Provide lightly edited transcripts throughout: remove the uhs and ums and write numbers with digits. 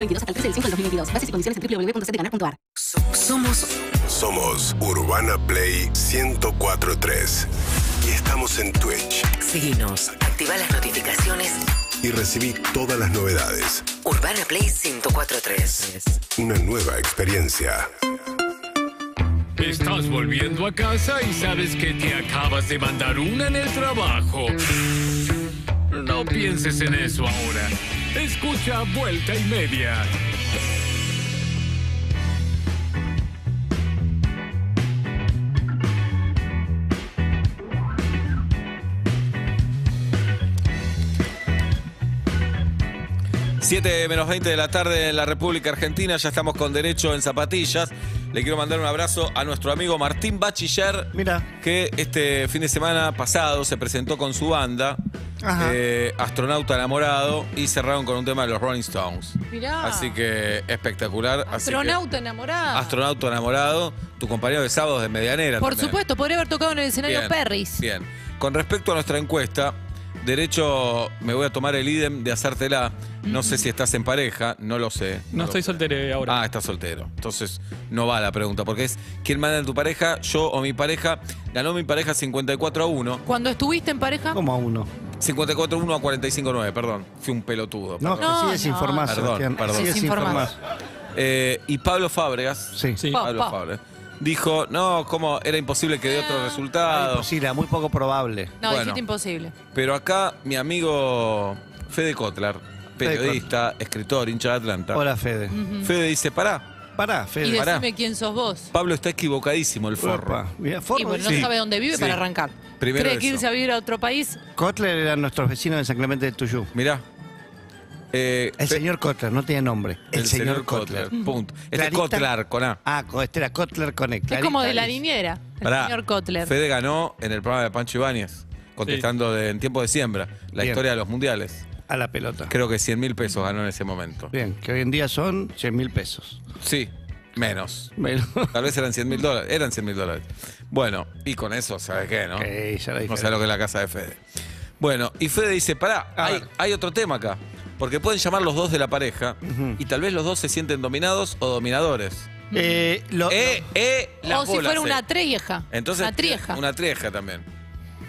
22 hasta el 13 del 5 del 2022. Bases y condiciones en www.ctcanal.ar. Somos Urbana Play 104.3 y estamos en Twitch. Síguenos, activa las notificaciones Y recibí todas las novedades. Urbana Play 104.3. Una nueva experiencia. Estás volviendo a casa y sabes que te acabas de mandar una en el trabajo. No pienses en eso ahora. Escucha Vuelta y Media. Siete menos 20 de la tarde en la República Argentina, ya estamos con Derecho en Zapatillas. Le quiero mandar un abrazo a nuestro amigo Martín Bachiller, Mira. que este fin de semana pasado se presentó con su banda, Astronauta Enamorado, y cerraron con un tema de los Rolling Stones. Mirá. Así que espectacular. Astronauta Enamorado. Astronauta Enamorado, tu compañero de sábados de Medianera. Por también. supuesto, podría haber tocado en el escenario Bien, Perris. Bien. Con respecto a nuestra encuesta, Derecho, me voy a tomar el idem de hacértela. No sé si estás en pareja, no lo sé. No estoy soltero ahora. Ah, estás soltero. Entonces no va la pregunta, porque es ¿quién manda en tu pareja? Yo o mi pareja. Ganó mi pareja 54-1. Cuando estuviste en pareja. ¿Cómo a uno? 54-1 a 45-9, perdón. Fui un pelotudo. No, perdón. que sí desinformás, Perdón, Sebastián. perdón. Sí Desinformás. Y Pablo Fábregas. Sí. Sí. Pablo Pa. Fábregas. Dijo, no, como era imposible que dé otro resultado. Imposible, muy poco probable. No, Bueno. dijiste imposible. Pero acá mi amigo Fede Kotler, periodista, escritor, hincha de Atlanta. Hola, Fede. Fede dice, pará, Pará, Y Fede. pará. decime quién sos vos. Pablo está equivocadísimo el forro. Opa, mira, Y Forro. bueno, no Sí. sabe dónde vive Sí. para arrancar. Primero ¿Cree que eso. irse a vivir a otro país? Kotler eran nuestros vecinos de San Clemente de Tuyú. Mirá. El señor Kotler, no tiene nombre. El señor Kotler. Punto. Este es Clarita. Kotler con A. Ah, este era Kotler Connect. Es como de la niñera, el Pará. señor Kotler. Fede ganó en el programa de Pancho Ibáñez, contestando en tiempo de siembra, la Bien. historia de los mundiales. A la pelota. Creo que 100.000 pesos ganó en ese momento. Bien, que hoy en día son 100.000 pesos. Sí, menos. Bueno. Tal vez eran 100.000 dólares. Eran 100.000 dólares. Bueno, y con eso, ¿sabes qué, no? Ok, ya la No diferencia. sé lo que es la casa de Fede. Bueno, y Fede dice, pará, A ver. hay otro tema acá. Porque pueden llamar los dos de la pareja y tal vez los dos se sienten dominados o dominadores. La La O si bola, fuera sí. una trieja. Entonces, Una trieja. Una trieja también.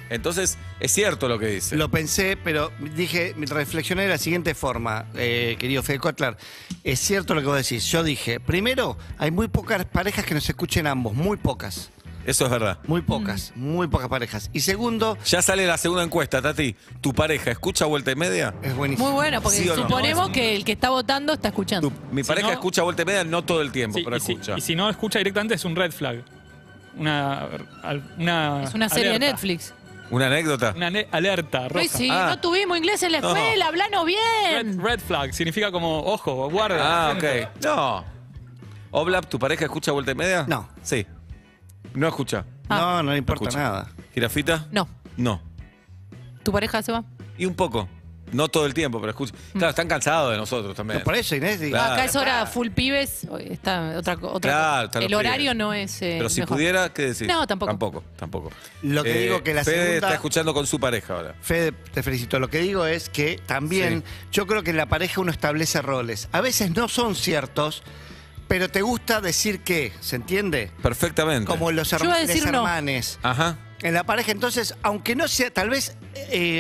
Entonces, es cierto lo que dice. Lo pensé, pero dije, reflexioné de la siguiente forma, querido Fede Kotler. Es cierto lo que vos decís. Yo dije, primero, hay muy pocas parejas que nos escuchen ambos, muy pocas. Eso es verdad. Muy pocas parejas. Y segundo, Ya sale la segunda encuesta, Tati. ¿Tu pareja escucha Vuelta y Media? es buenísimo. Muy bueno, porque ¿Sí o no? suponemos que el que está votando está escuchando. Mi pareja no- escucha Vuelta y Media no todo el tiempo, Sí, pero y, si, escucha. y si no escucha directamente es un red flag. Una Es una serie de alerta. Netflix. ¿Una anécdota? Una alerta roja. Ay, sí, Ah. no tuvimos inglés en la escuela, hablanos bien. Red flag significa como ojo, guarda. Ah, ok. No. Oblap, ¿tu pareja escucha Vuelta y Media? No. Sí. No escucha. No, no le importa escucha. nada. ¿Jirafita? No. No. ¿Tu pareja se va? Y un poco. No todo el tiempo, pero escucha. Claro, están cansados de nosotros también. No, por eso, Inés. digo, Claro. Acá es hora full pibes, está otra Claro, cosa. están los El horario pibes. no es Pero si mejor. pudiera, ¿qué decís? No, tampoco. Tampoco. Lo que digo que la Fede segunda- está escuchando con su pareja ahora. Fede, te felicito. Lo que digo es que también yo creo que en la pareja uno establece roles. A veces no son ciertos, pero te gusta decir que, ¿se entiende? Perfectamente. Como los Yo iba a decir no. hermanes. Ajá. En la pareja, entonces, aunque no sea, tal vez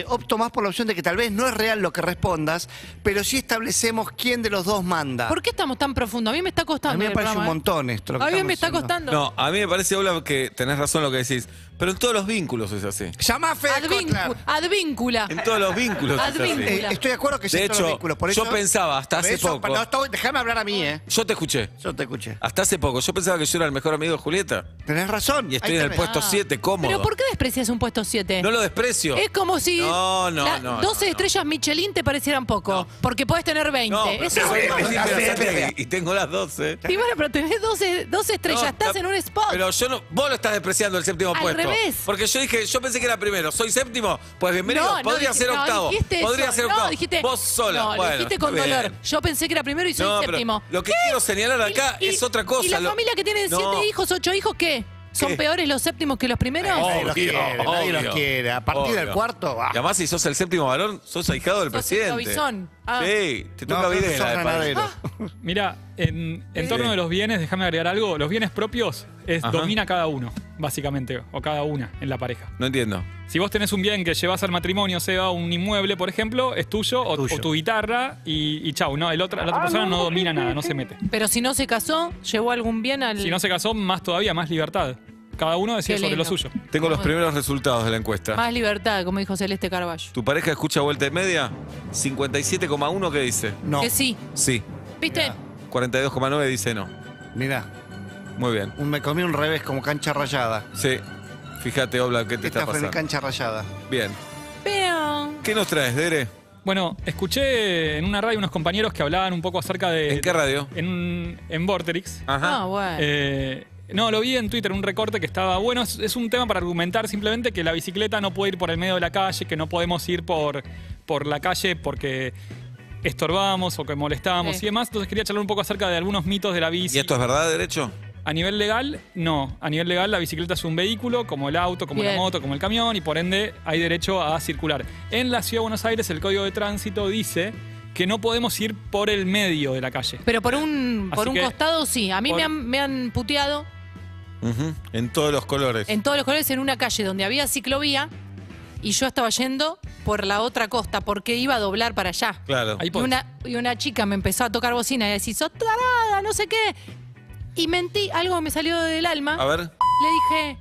opto más por la opción de que tal vez no es real lo que respondas, pero sí establecemos quién de los dos manda. ¿Por qué estamos tan profundos? A mí me está A costando. mí me el parece un programa, montón esto. Lo que A mí me estamos está haciendo. costando. No, a mí me parece, Ola, que tenés razón lo que decís. Pero en todos los vínculos es así. Llama a Fede Kotler. Advíncula. En todos los vínculos es así. Advíncula. Estoy de acuerdo que De sí, todos los hecho, vínculos. Por yo eso, pensaba hasta por hace eso, poco. déjame hablar a mí, ¿eh? Yo te escuché. Yo te escuché. Hasta hace poco. Yo pensaba que yo era el mejor amigo de Julieta. Tenés razón. Y estoy Ahí en el tenés. puesto 7, cómodo. ¿Pero por qué desprecias un puesto 7? No lo desprecio. Es como si No, no, las no, 12 no. estrellas Michelin te parecieran poco, porque podés tener 20. No, pero Eso sí, es me un montón. decís, y tengo las 12. Y bueno, pero tenés 12 estrellas, No, estás en un spot. Pero yo no. Vos lo estás despreciando el séptimo Al puesto. revés. Porque yo pensé que era primero. ¿Soy séptimo? Pues bienvenido. No, Podría ser octavo. dijiste Podría eso. ser octavo. No, dijiste, Vos sola. No, lo Bueno, dijiste con está bien. dolor. Yo pensé que era primero y soy No, pero séptimo. lo que quiero señalar acá es otra cosa. ¿Y la Lo- familia que tiene No. 7 hijos, 8 hijos, qué? ¿Son ¿Qué? peores los séptimos que los primeros? Nadie los quiere, nadie los obvio, quiere. A partir del obvio. cuarto, Y además, si sos el séptimo varón, sos ahijado del Sos el presidente. lobizón. Ah. Sí, te toca No, creo que Videla. sos de padre. ganadero. Mira, en torno de los bienes, déjame agregar algo. Los bienes propios es Ajá. domina cada uno, básicamente, o cada una en la pareja. No entiendo. Si vos tenés un bien que llevas al matrimonio, sea un inmueble, por ejemplo, es tuyo, o tu guitarra y chau, ¿no? La otra persona no domina nada, no se mete. Pero si no se casó, llevó algún bien al. Si no se casó, más todavía, más libertad. Cada uno decide Qué sobre lo lindo. suyo. Tengo los primeros resultados de la encuesta. Más libertad, como dijo Celeste Carballo. ¿Tu pareja escucha Vuelta y Media? 57,1 ¿qué dice? No, Que sí. Sí. ¿Viste? 42,9 dice no. mirá, Muy bien. me comí un revés como cancha rayada. Sí. Fíjate, Obla, ¿qué te está Esta fue mi pasando? cancha rayada. Bien. Pero. ¿Qué nos traes, Dere? Bueno, escuché en una radio unos compañeros que hablaban un poco acerca de... ¿En qué radio? En Vorterix. Ajá. Ah, bueno. No, lo vi en Twitter, un recorte que estaba bueno. Es un tema para argumentar simplemente que la bicicleta no puede ir por el medio de la calle, que no podemos ir por la calle porque estorbamos o que molestamos Sí. y demás. Entonces quería charlar un poco acerca de algunos mitos de la bici. ¿Y esto es verdad, derecho? A nivel legal, no. A nivel legal, la bicicleta es un vehículo, como el auto, como Bien. la moto, como el camión, y por ende hay derecho a circular. En la Ciudad de Buenos Aires, el Código de Tránsito dice que no podemos ir por el medio de la calle. Pero por un Así que- costado sí. A mí por- me han puteado Ujú. En todos los colores. en todos los colores en una calle donde había ciclovía y yo estaba yendo por la otra costa porque iba a doblar para allá. Claro. Ahí Y podés. una chica me empezó a tocar bocina y a decir, sos tarada, no sé qué. Y mentí, algo me salió del alma. A ver. Le dije,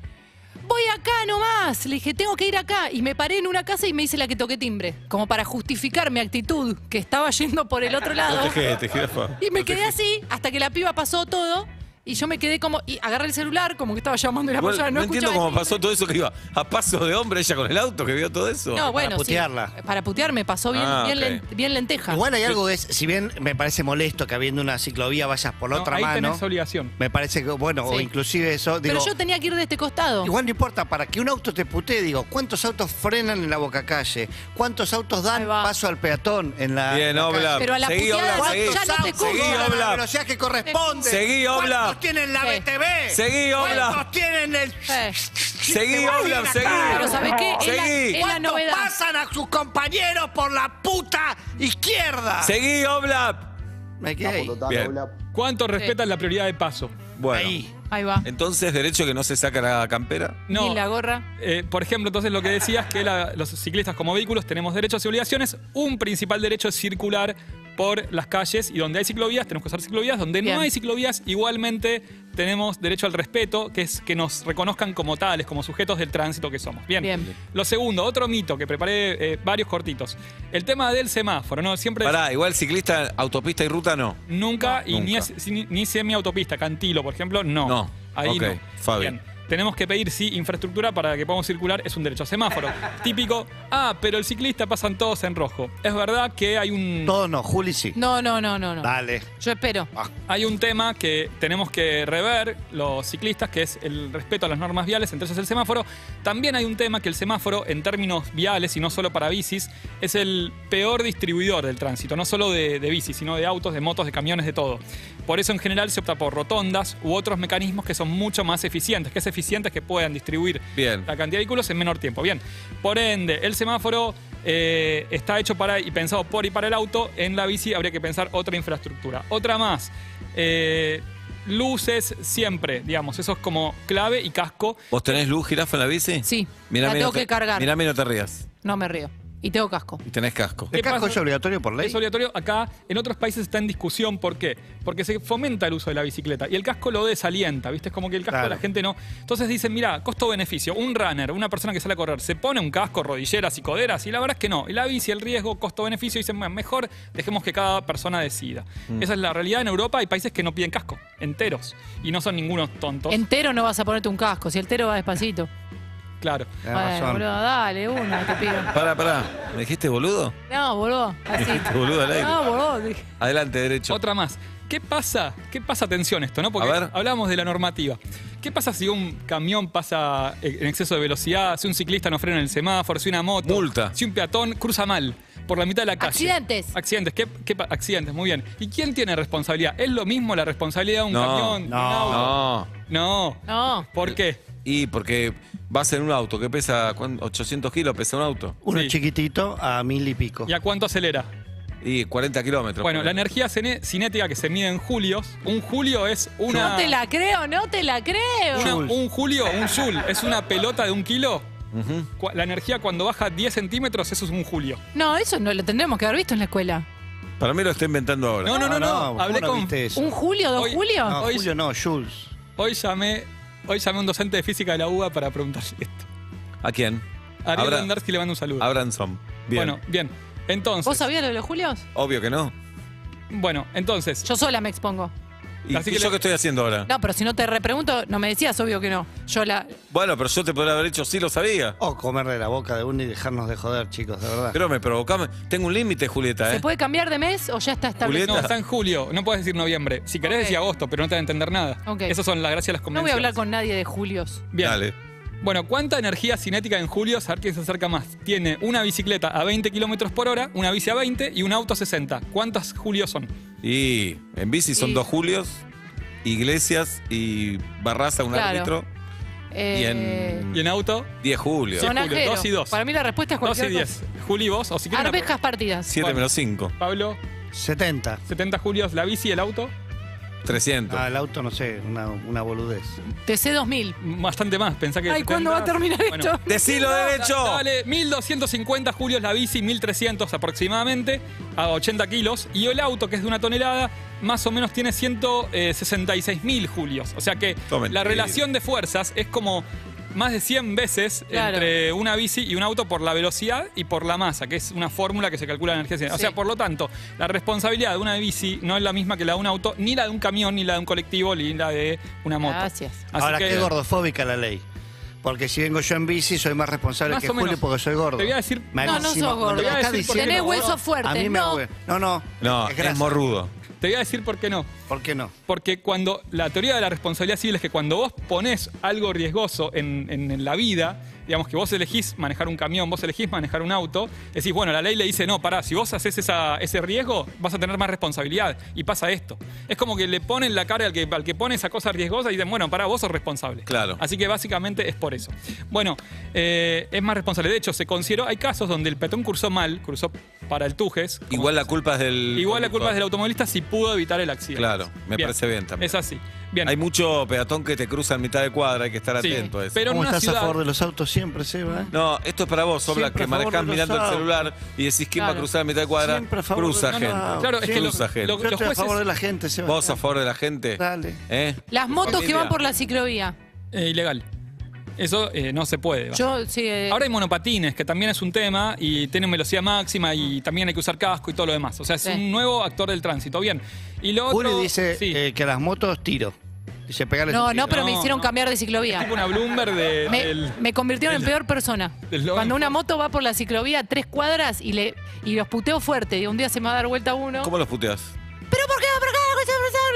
voy acá nomás. Le dije, tengo que ir acá. Y me paré en una casa y me hice la que toqué timbre. Como para justificar mi actitud, que estaba yendo por el otro lado. Te jirafa. Y me quedé así hasta que la piba pasó todo. Y yo me quedé como. Y agarré el celular, como que estaba llamando a la Igual, persona. no entiendo escuchaba cómo el pasó todo eso que iba a paso de hombre ella con el auto, que vio todo eso. No, bueno, putearla. sí. Para putearme pasó bien, Ah, bien, ok. bien lenteja. Igual hay algo que es, si bien me parece molesto que habiendo una ciclovía vayas por la No, otra ahí mano, tenés obligación. me parece que, bueno, o Sí. inclusive eso, digo, Pero yo tenía que ir de este costado. igual no importa, para que un auto te putee, digo, ¿cuántos autos frenan en la bocacalle? ¿Cuántos autos dan Ahí va. paso al peatón en la Bien, en la calle? Obla. Pero a la Seguí, puteada Obla, seguí. ya no te ¿Cuántos escucho. autos Seguí, van a la Obla. velocidad que corresponde? Seguí, Obla. ¿Cuántos tienen la Sí. BTV? Seguí, Obla. ¿Cuántos tienen el...? Seguí, Obla, seguí. Pero ¿sabés qué? Es la- Seguí. es la ¿Cuántos novedad. pasan a sus compañeros por la puta izquierda? Seguí, Obla. Me quedé ahí. Bien. ¿Cuánto respetan la prioridad de paso? Bueno. Ahí. Ahí va. Entonces, derecho que no se saca la campera. No. Ni la gorra. Por ejemplo, entonces lo que decías que los ciclistas como vehículos tenemos derechos y obligaciones. Un principal derecho es circular por las calles y donde hay ciclovías tenemos que usar ciclovías. Donde Bien. no hay ciclovías, igualmente tenemos derecho al respeto, que es que nos reconozcan como tales, como sujetos del tránsito que somos. Bien. Bien. Lo segundo, otro mito que preparé varios cortitos. El tema del semáforo, ¿no? Siempre... Pará, igual ciclista, autopista y ruta no. Nunca, y Nunca. ni semiautopista, Cantilo, por ejemplo, no. No. Ahí Ok, no. Fabi. Bien. Tenemos que pedir, sí, infraestructura para que podamos circular, es un derecho. Semáforo. Típico, pero el ciclista pasan todos en rojo. Es verdad que hay un... Todos no, Juli sí. No. Dale. Yo espero. Hay un tema que tenemos que rever los ciclistas, que es el respeto a las normas viales, entre ellos el semáforo. También hay un tema que el semáforo, en términos viales y no solo para bicis, es el peor distribuidor del tránsito, no solo de bicis, sino de autos, de motos, de camiones, de todo. Por eso en general se opta por rotondas u otros mecanismos que son mucho más eficientes, que puedan distribuir Bien. la cantidad de vehículos en menor tiempo. Bien, por ende, el semáforo está hecho para y pensado por y para el auto. En la bici habría que pensar otra infraestructura. Otra más. Luces siempre, digamos, eso es como clave y casco. ¿Vos tenés luz, jirafa, en la bici? Sí. Mirame, la tengo no te- que cargar. Mirame y no te rías. No me río. Y tengo casco. Y tenés casco. ¿El ¿Qué casco pasa? es obligatorio por ley? Es obligatorio. Acá, en otros países está en discusión. ¿Por qué? Porque se fomenta el uso de la bicicleta y el casco lo desalienta, ¿viste? Es como que el casco Claro. la gente no... Entonces dicen, mira, costo-beneficio. Un runner, una persona que sale a correr, se pone un casco, rodilleras y coderas, y la verdad es que no. Y la bici, el riesgo, costo-beneficio, dicen, bueno, mejor dejemos que cada persona decida. Esa es la realidad. En Europa hay países que no piden casco, enteros. Y no son ningunos tontos. Entero no vas a ponerte un casco. Si entero va despacito. Claro. Tenés Bueno, razón. boludo, dale, uno, te pido. Pará. ¿Me dijiste boludo? No, boludo. Así. Boludo al aire. No, boludo. dije. Adelante, derecho. Otra más. ¿Qué pasa? Atención esto, ¿no? Porque A ver. hablamos de la normativa. ¿Qué pasa si un camión pasa en exceso de velocidad, si un ciclista no frena en el semáforo, si una moto, Multa. si un peatón cruza mal por la mitad de la calle? Accidentes. Accidentes. Accidentes, muy bien. ¿Y quién tiene responsabilidad? ¿Es lo mismo la responsabilidad de un No, camión? de un auto? No. No. No. ¿Por qué? Y porque vas en un auto que pesa, ¿cuánto? 800 kilos pesa un auto. Uno Sí. chiquitito a 1000 y pico. ¿Y a cuánto acelera? Y 40 kilómetros. Bueno, la energía cinética que se mide en julios, un julio es una... No te la creo, no te la creo. un julio, un joule, es una pelota de 1 kilo. La energía cuando baja 10 centímetros, eso es un julio. No, eso no lo tendremos que haber visto en la escuela. Para mí lo está inventando ahora. No. Hablé con... viste eso. ¿Un julio, 2 Hoy- julio? No, Hoy- Julio no, Jules. Hoy llamé a un docente de física de la UBA para preguntarle esto. ¿A quién? Ariel Andarsky le mando un saludo. Abranson. Bien. Bueno, bien. Entonces, ¿Vos sabías lo de los julios? Obvio que no. bueno, entonces, Yo sola me expongo. ¿Y Así que yo qué estoy haciendo ahora? No, pero si no te repregunto, no me decías, obvio que no. Yo la... Bueno, pero yo te podría haber dicho, sí lo sabía. O comerle la boca de uno y dejarnos de joder, chicos, de verdad. Pero me provocame. Tengo un límite, Julieta, ¿Se ¿eh? puede cambiar de mes o ya está establecido? no, está en julio, no puedes decir noviembre. Si querés Ok. decir agosto, pero no te va a entender nada. Ok. Esas son las gracias de las No convenciones. voy a hablar con nadie de julios. Bien. Dale. Bueno, ¿cuánta energía cinética en julio? A ver quién se acerca más. Tiene una bicicleta a 20 kilómetros por hora, una bici a 20 y un auto a 60. ¿Cuántas julios son? Y en bici son Y- 2 julios, Iglesias y Barraza, un Claro. árbitro. Y en ¿Y en auto? 10 julios. Son- Sonajero. Julio, 2 y 2. Para mí la respuesta es 2 y cualquier 10. Juli, vos, o si quieres. Arvejas partidas. 7 Bueno. menos 5. Pablo, 70. 70 julios, la bici y el auto. 300. Ah, el auto, no sé, una boludez. TC 2000. Bastante más, pensá que. Ay, ¿cuándo va a terminar esto? ¡Decilo derecho! Dale, 1250 julios la bici, 1300 aproximadamente, a 80 kilos. Y el auto, que es de 1 tonelada, más o menos tiene 166.000 julios. O sea que Tomen. la relación de fuerzas es como más de 100 veces Claro. entre una bici y un auto por la velocidad y por la masa, que es una fórmula que se calcula la energía cinética. O Sí. sea, por lo tanto, la responsabilidad de una bici no es la misma que la de un auto, ni la de un camión, ni la de un colectivo, ni la de una moto. Gracias. Así Ahora, que qué gordofóbica la ley. Porque si vengo yo en bici, soy más responsable Más que o Julio menos. porque soy gordo. Te voy a decir- Malísimo. No, no sos gordo. Me lo Te voy a estás decir por qué diciendo Tenés vos. hueso fuerte, A mí me no. No. No, es grasa. morrudo. te voy a decir por qué no. ¿Por qué no? Porque cuando la teoría de la responsabilidad civil es que cuando vos pones algo riesgoso en la vida, digamos que vos elegís manejar un camión, vos elegís manejar un auto, decís, bueno, la ley le dice, no, pará, si vos haces ese riesgo, vas a tener más responsabilidad. Y pasa esto. Es como que le ponen la cara al que pone esa cosa riesgosa y dicen, bueno, pará, vos sos responsable. Claro. Así que básicamente es por eso. Bueno, es más responsable. De hecho, se consideró, hay casos donde el peatón cruzó para el Tujes. como- Igual la culpa es del. Igual la culpa es del conductor. automovilista si pudo evitar el accidente. Claro, me parece bien también. Es así. Bien. Hay mucho peatón que te cruza en mitad de cuadra, hay que estar Sí, atento a eso. pero en ¿Cómo una estás a ciudad. favor de los autos siempre, Seba? No, esto es para vos, Obla, Siempre que a favor manejás de los mirando el autos. celular y decís quién va a Claro. cruzar en mitad de cuadra. Siempre a favor Cruza de- no, gente. no, Claro, es que Cruza gente. Yo los estoy a favor jueces- de la gente, Seba. ¿Vos a favor de la gente? Dale. ¿Eh? Las motos que Familia. van por la ciclovía. Ilegal. Eso no se puede. Yo, sí. Ahora hay monopatines, que también es un tema y tienen velocidad máxima y también hay que usar casco y todo lo demás. O sea, es Sí. un nuevo actor del tránsito. Bien. Y lo otro. Juli dice sí, que a las motos tiro. Dice pegarles No, un tiro. no, pero me No, hicieron no. cambiar de ciclovía. tipo una Bloomberg Me convirtieron en peor persona. del lobo. Cuando una moto va por la ciclovía 3 cuadras y los puteo fuerte y un día se me va a dar vuelta uno. ¿Cómo los puteas? ¿Pero por qué? ¿Por qué?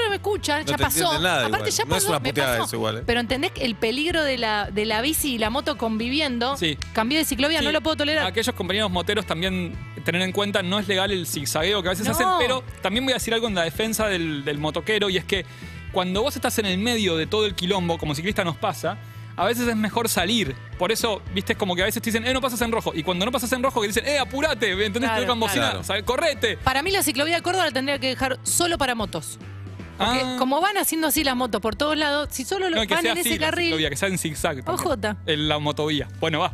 No me escuchan, No ya te pasó. entienden nada Aparte igual. ya No es pasó, una me puteada pasó. eso igual, ¿eh? Pero entendés que el peligro de la bici y la moto conviviendo, Sí. cambié de ciclovía, Sí, no lo puedo tolerar. Aquellos compañeros moteros también tener en cuenta, no es legal el zigzagueo que a veces No. hacen, pero también voy a decir algo en la defensa del motoquero y es que cuando vos estás en el medio de todo el quilombo, como ciclista nos pasa, a veces es mejor salir. Por eso, viste, es como que a veces te dicen, no pasas en rojo. Y cuando no pasas en rojo, que dicen, apurate, ¿entendés? Claro, Te tocan bocina, claro. ¿sabes? Correte. Para mí la ciclovía de Córdoba la tendría que dejar solo para motos. Porque Ah. como van haciendo así las motos por todos lados, si solo No, que van sea en así ese la carril, ciclovía, que sea en zigzag. también. Ojota. En la motovía. Bueno, va.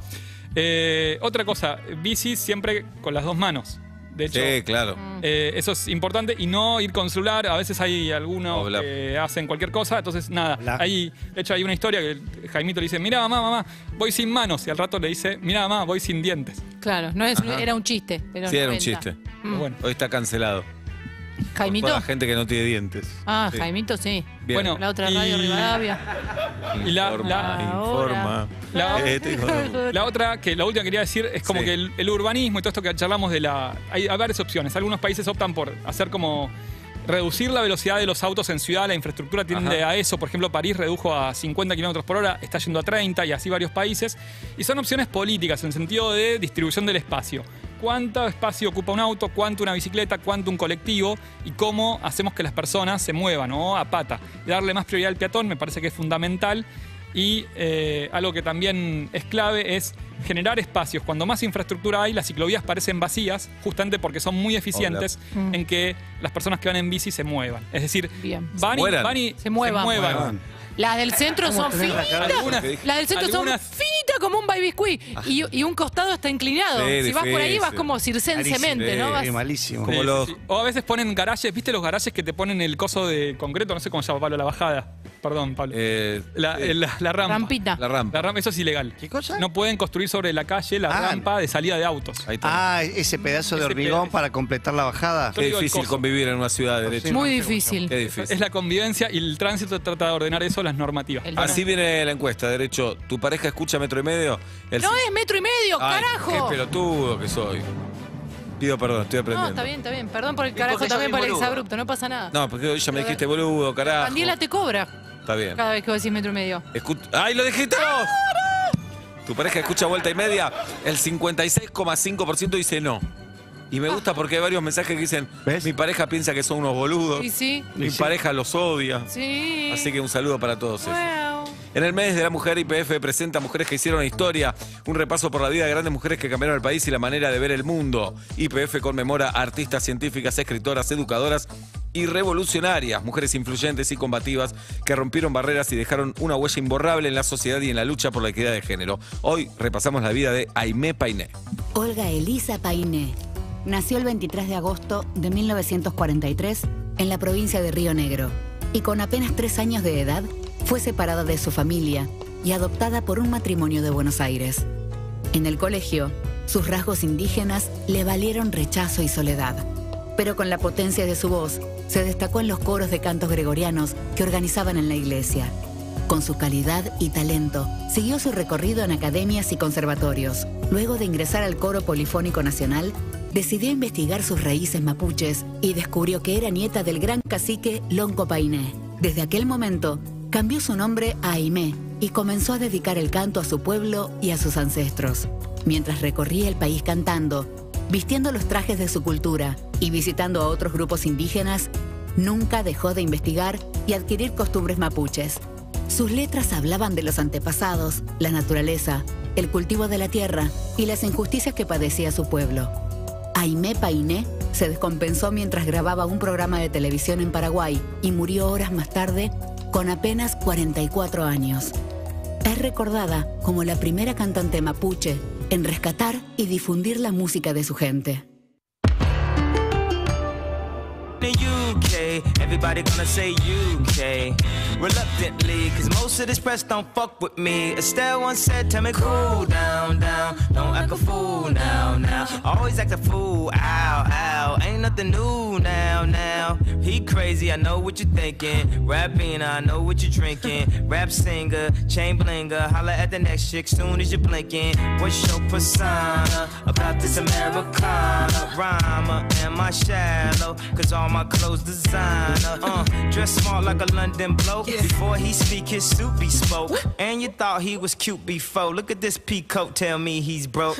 Otra cosa, bici siempre con las dos manos. De hecho, Sí, claro. eso es importante y no ir con celular. A veces hay algunos Obla. que hacen cualquier cosa, entonces nada. Obla. De hecho, hay una historia que Jaimito le dice, mira mamá, voy sin manos. Y al rato le dice, mira mamá, voy sin dientes. Claro, no es, era un chiste. de los Sí, era un 90. chiste. Pero bueno. Hoy está cancelado. ¿Jaimito? Por toda la gente que no tiene dientes. Ah, Sí. Jaimito sí. Bien. Bueno, La otra y- radio Rivadavia. Y la- Informa. La otra, que la última que quería decir, es como Sí. que el urbanismo y todo esto que charlamos de hay varias opciones. Algunos países optan por hacer como reducir la velocidad de los autos en ciudad, la infraestructura tiende a eso. Por ejemplo, París redujo a 50 kilómetros por hora, está yendo a 30 y así varios países. Y son opciones políticas en sentido de distribución del espacio. ¿Cuánto espacio ocupa un auto? ¿Cuánto una bicicleta? ¿Cuánto un colectivo? Y cómo hacemos que las personas se muevan, ¿no? A pata. Darle más prioridad al peatón me parece que es fundamental. Y algo que también es clave es generar espacios. Cuando más infraestructura hay, las ciclovías parecen vacías, justamente porque son muy eficientes en que las personas que van en bici se muevan. Es decir, van y se muevan. Las del centro son finitas. Las del centro son finitas como un baby biscuit. Y un costado está inclinado. Sí, si vas por ahí, vas difícil. como circensemente, ¿no? Vas... malísimo. Como los- O a veces ponen garajes, ¿viste los garajes que te ponen el coso de concreto? No sé cómo se llama, Pablo, la bajada. Perdón, Pablo. La rampa. Rampita. La rampa. La rampa, eso es ilegal. ¿Qué cosa? No pueden construir sobre la calle la rampa de salida de autos. Ahí está. Ese pedazo de Ese hormigón pedazo. para completar la bajada. Qué Yo digo el difícil coso. convivir en una ciudad de derecho. Muy difícil. Qué difícil. Es la convivencia y el tránsito trata de ordenar eso, las normativas. Así viene la encuesta, derecho. ¿Tu pareja escucha Metro y Medio? El No es 1,5 metros, Ay, carajo. qué pelotudo que soy. Pido perdón, estoy No, aprendiendo. está bien, está bien. Perdón por el carajo porque también sos por el boludo. exabrupto, no pasa nada. No, porque hoy ya me dijiste boludo, carajo. Pandiela te cobra Está bien. cada vez que vos decís 1,5 metros. ¡Ay, lo dijiste vos! ¿Tu pareja escucha Vuelta y Media? El 56,5% dice no. Y me gusta porque hay varios mensajes que dicen, ¿Ves? mi pareja piensa que son unos boludos, Sí, sí. mi pareja los odia. Sí. Así que un saludo para todos ellos. Wow. En el mes de la mujer, YPF presenta Mujeres que hicieron historia, un repaso por la vida de grandes mujeres que cambiaron el país y la manera de ver el mundo. YPF conmemora a artistas, científicas, escritoras, educadoras y revolucionarias, mujeres influyentes y combativas que rompieron barreras y dejaron una huella imborrable en la sociedad y en la lucha por la equidad de género. Hoy repasamos la vida de Aimé Painé. Olga Elisa Painé nació el 23 de agosto de 1943 en la provincia de Río Negro y con apenas 3 años de edad fue separada de su familia y adoptada por un matrimonio de Buenos Aires. En el colegio, sus rasgos indígenas le valieron rechazo y soledad. Pero con la potencia de su voz, se destacó en los coros de cantos gregorianos que organizaban en la iglesia. Con su calidad y talento, siguió su recorrido en academias y conservatorios. Luego de ingresar al Coro Polifónico Nacional, decidió investigar sus raíces mapuches y descubrió que era nieta del gran cacique Lonco Painé. Desde aquel momento, cambió su nombre a Aimé y comenzó a dedicar el canto a su pueblo y a sus ancestros. Mientras recorría el país cantando, vistiendo los trajes de su cultura y visitando a otros grupos indígenas, nunca dejó de investigar y adquirir costumbres mapuches. Sus letras hablaban de los antepasados, la naturaleza, el cultivo de la tierra y las injusticias que padecía su pueblo. Aimé Painé se descompensó mientras grababa un programa de televisión en Paraguay y murió horas más tarde con apenas 44 años. Es recordada como la primera cantante mapuche en rescatar y difundir la música de su gente. The UK, everybody gonna say UK reluctantly, cause most of this press don't fuck with me. Estelle once said, tell me cool down, down, don't act a fool now, now. Always act a fool, ow, ow, ain't nothing new now, now. He crazy, I know what you're thinking. Rapping, I know what you're drinking. Rap singer, chain blinger, holla at the next chick soon as you're blinking. What's your persona about this Americana? Rhymer, am I shallow? Cause all my clothes designer, dress smart like a London bloke. Before he speak, his suit be spoke. And you thought he was cute before. Look at this peacoat, tell me he's broke.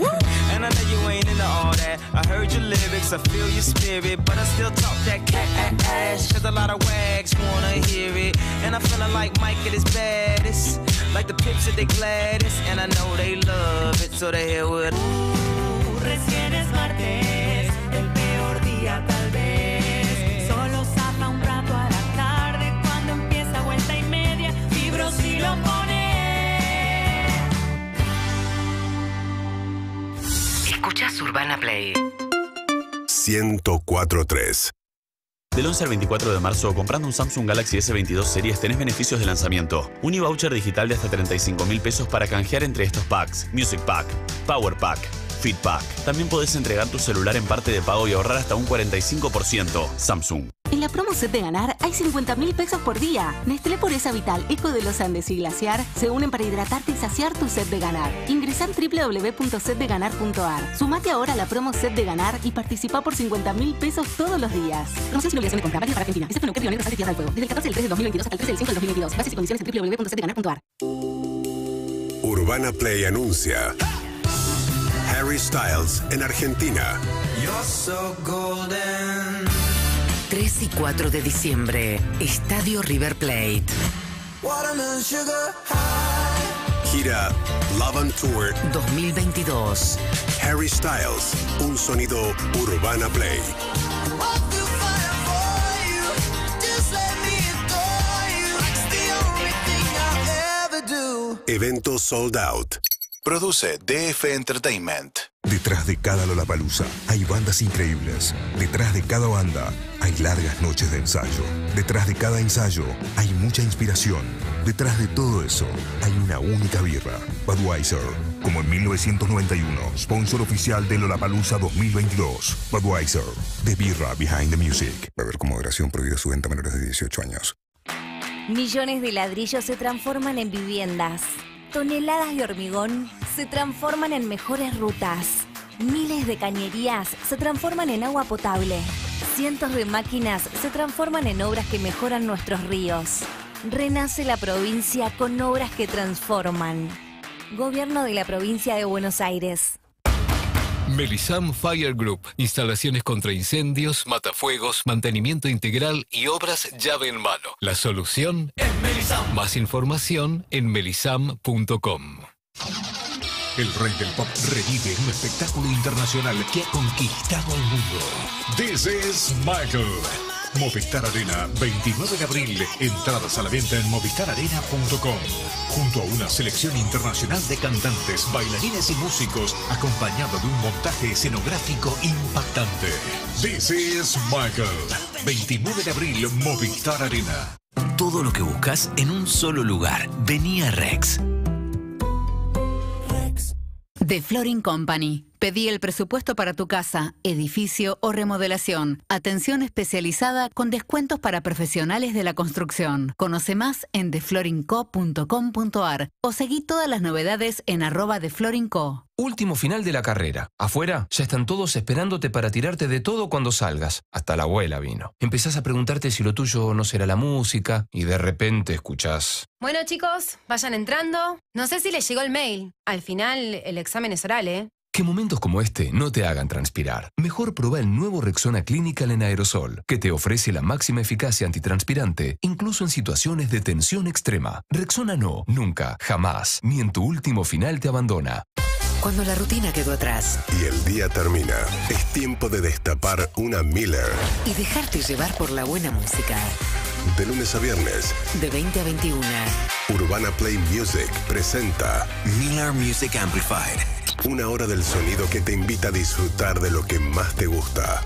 And I know you ain't into all that. I heard your lyrics, I feel your spirit, but I still talk that cat ass. Cause a lot of wags wanna hear it. And I'm feeling like Mike at his baddest, like the Pips at the Gladys. And I know they love it, so they hell with it. Recién es martes, el peor día tal vez. Solo zafa un rato a la tarde cuando empieza Vuelta y Media. Fibro si lo pone. Escuchás Urbana Play 104.3. Del 11 al 24 de marzo, comprando un Samsung Galaxy S22 Series tenés beneficios de lanzamiento. Un e-voucher digital de hasta 35.000 pesos para canjear entre estos packs. Music Pack, Power Pack, Fit Pack. También podés entregar tu celular en parte de pago y ahorrar hasta un 45%. Samsung. En la promo Set de Ganar hay 50.000 pesos por día. Nestlé Pureza Vital, Eco de los Andes y Glaciar se unen para hidratarte y saciar tu Set de Ganar. Ingresá en www.setdeganar.ar. Sumate ahora a la promo Set de Ganar y participa por 50.000 pesos todos los días. Promoción sin obligación de compra, válida para Argentina. Excepto en Neuquén, Río Negro, Salta y Tierra del Fuego. Desde el 14 del 3 del 2022 hasta el 13 del 5 del 2022. Bases y condiciones en www.setdeganar.ar. Urbana Play anuncia Harry Styles en Argentina. 3 y 4 de diciembre, Estadio River Plate. Watermelon sugar high. Gira Love on Tour 2022. Harry Styles, un sonido Urbana Play. Evento sold out. Produce DF Entertainment. Detrás de cada Lollapalooza hay bandas increíbles. Detrás de cada banda hay largas noches de ensayo. Detrás de cada ensayo hay mucha inspiración. Detrás de todo eso hay una única birra, Budweiser. Como en 1991, sponsor oficial de Lollapalooza 2022. Budweiser, the birra behind the music. Beber con moderación, prohibida su venta a menores de 18 años. Millones de ladrillos se transforman en viviendas. Toneladas de hormigón se transforman en mejores rutas. Miles de cañerías se transforman en agua potable. Cientos de máquinas se transforman en obras que mejoran nuestros ríos. Renace la provincia con obras que transforman. Gobierno de la Provincia de Buenos Aires. Melisam Fire Group. Instalaciones contra incendios, matafuegos, mantenimiento integral y obras llave en mano. La solución es Melisam. Más información en melisam.com. El rey del pop revive en un espectáculo internacional que ha conquistado el mundo. This is Michael. Movistar Arena, 29 de abril. Entradas a la venta en movistararena.com. Junto a una selección internacional de cantantes, bailarines y músicos, acompañado de un montaje escenográfico impactante. This is Michael. 29 de abril, Movistar Arena. Todo lo que buscas en un solo lugar. Vení a Rex. The Flooring Company. Pedí el presupuesto para tu casa, edificio o remodelación. Atención especializada con descuentos para profesionales de la construcción. Conoce más en theflooringco.com.ar o seguí todas las novedades en @theflooringco. Último final de la carrera. Afuera ya están todos esperándote para tirarte de todo cuando salgas. Hasta la abuela vino. Empezás a preguntarte si lo tuyo no será la música y de repente escuchás: Bueno, chicos, vayan entrando. No sé si les llegó el mail. Al final, el examen es oral, ¿eh? Que momentos como este no te hagan transpirar. Mejor prueba el nuevo Rexona Clinical en aerosol, que te ofrece la máxima eficacia antitranspirante, incluso en situaciones de tensión extrema. Rexona no, nunca, jamás, ni en tu último final te abandona. Cuando la rutina quedó atrás y el día termina, es tiempo de destapar una Miller. y dejarte llevar por la buena música. De lunes a viernes, De 20 a 21. Urbana Play Music presenta Miller Music Amplified. una hora del sonido que te invita a disfrutar de lo que más te gusta.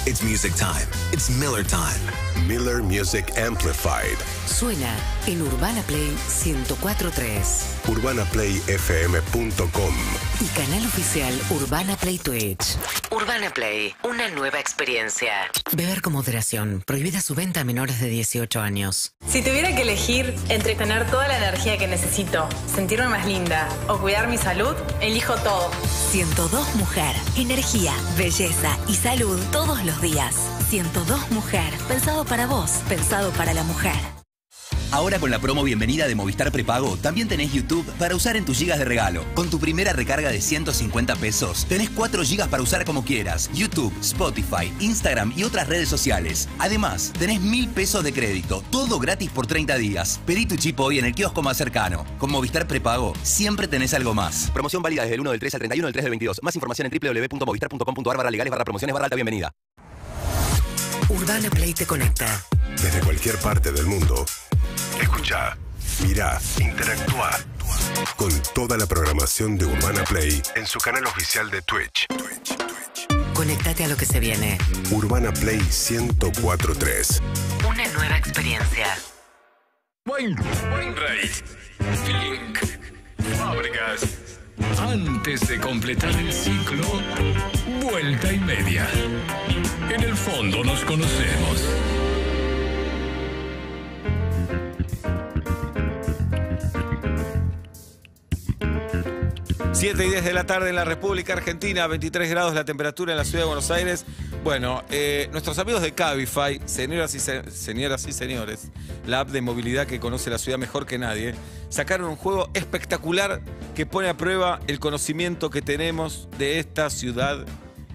It's music time. It's Miller time. Miller Music Amplified. Suena en Urbana Play 104.3. UrbanaPlayFM.com. Y canal oficial Urbana Play Twitch. Urbana Play, una nueva experiencia. Beber con moderación. Prohibida su venta a menores de 18 años. Si tuviera que elegir entre tener toda la energía que necesito, sentirme más linda o cuidar mi salud, elijo todo. 102 Mujer. Energía, belleza y salud todos los días. 102 Mujer. Pensado para vos. Pensado para la mujer. Ahora con la promo bienvenida de Movistar Prepago, también tenés YouTube para usar en tus gigas de regalo. Con tu primera recarga de 150 pesos, tenés 4 gigas para usar como quieras. YouTube, Spotify, Instagram y otras redes sociales. Además, tenés 1.000 pesos de crédito, todo gratis por 30 días. Pedí tu chip hoy en el kiosco más cercano. Con Movistar Prepago, siempre tenés algo más. Promoción válida desde el 1 del 3 al 31 del 3 del 22. Más información en www.movistar.com.ar/legales/promociones/alta bienvenida. Urbana Play te conecta. Desde cualquier parte del mundo, escucha, mira, interactúa con toda la programación de Urbana Play en su canal oficial de Twitch. Conéctate a lo que se viene. Urbana Play 104.3. Una nueva experiencia. Wainwright, Flink, Fábricas. Antes de completar el ciclo, vuelta y media. En el fondo nos conocemos. Siete y 10 de la tarde en la República Argentina, 23 grados la temperatura en la ciudad de Buenos Aires. Bueno, nuestros amigos de Cabify, señoras y señores, la app de movilidad que conoce la ciudad mejor que nadie, sacaron un juego espectacular que pone a prueba el conocimiento que tenemos de esta ciudad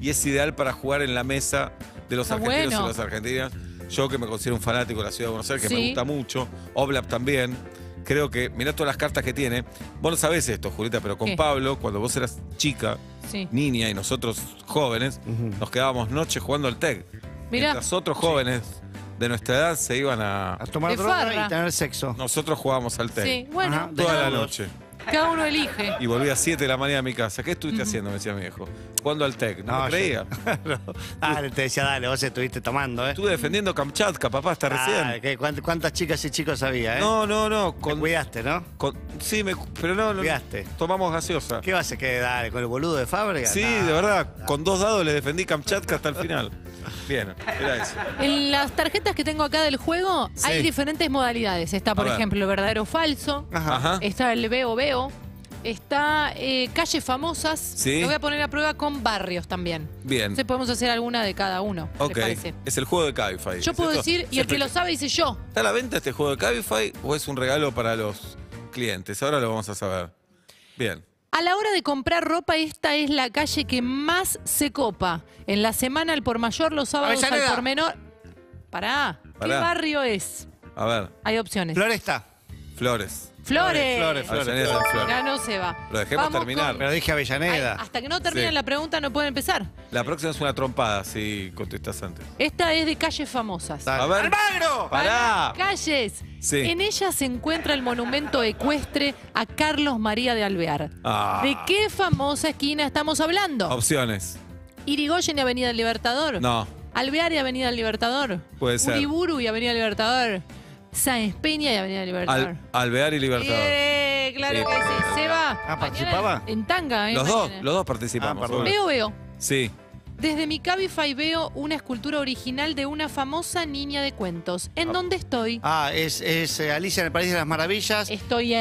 y es ideal para jugar en la mesa de los argentinos y las argentinas. Yo que me considero un fanático de la ciudad de Buenos Aires, que me gusta mucho, Oblap también. creo que, mirá todas las cartas que tiene. Vos no sabés esto, Julieta, pero con ¿Qué? Pablo, cuando vos eras chica, Sí. niña y nosotros jóvenes, nos quedábamos noches jugando al TEC. Mirá. Mientras otros jóvenes de nuestra edad se iban a tomar De droga farra. y tener sexo. Después jugábamos al TEC. Sí, bueno. Ajá, Toda la desnudos. noche. Cada uno elige. Y volví a 7 de la mañana a mi casa. ¿Qué estuviste haciendo? Me decía mi viejo. Jugando al TEC. No, me creía. Dale, te decía, dale, vos estuviste tomando, ¿eh? Estuve defendiendo Kamchatka, papá, hasta recién. ¿Cuántas chicas y chicos había, eh? No. Te cuidaste, ¿no? Sí, pero no. Cuidaste. Tomamos gaseosa. ¿Qué vas a quedar? Dale, con el boludo de Fábrega. Sí, de verdad. Con 2 dados le defendí Kamchatka hasta el final. Bien, era eso. En las tarjetas que tengo acá del juego Sí. hay diferentes modalidades. Está, por A ver. ejemplo, el verdadero o falso. Ajá. Está el veo. Está calles famosas. Sí. Lo voy a poner a prueba con barrios también. Bien. Entonces podemos hacer alguna de cada uno. ¿Les Ok. parece? Es el juego de Cabify. Yo puedo ¿Es esto? decir, y el que lo sabe dice yo. ¿Está a la venta este juego de Cabify o es un regalo para los clientes? Ahora lo vamos a saber. Bien. A la hora de comprar ropa, esta es la calle que más se copa. En la semana al por mayor, los sábados al Avellaneda. por menor. Pará. ¿Qué Pará. barrio es? A ver. Hay opciones. Floresta. Flores. Flores. Avellaneda San Flores. Ya no se va. Lo dejemos Vamos terminar. con- Pero dije Avellaneda. Hasta que no terminen Sí. la pregunta no pueden empezar. La próxima es una trompada, si contestas antes. Esta es de calles famosas. A ver. ¡Almagro! ¡Pará! Calles. Sí. En ella se encuentra el monumento ecuestre a Carlos María de Alvear. Ah. ¿De qué famosa esquina estamos hablando? Opciones. Irigoyen y Avenida del Libertador. No. Alvear y Avenida del Libertador. Puede ser. Uriburu y Avenida del Libertador. Sáenz Peña y Avenida del Libertador. Alvear y Libertador. Claro Sí, que sí. Se va. Ah, ¿participaba? Mañana En tanga, Los dos, mañana. los dos participamos. Ah, perdón. Veo. Sí. Desde mi Cabify veo una escultura original de una famosa niña de cuentos. ¿En dónde estoy? Es Alicia en el País de las Maravillas. Estoy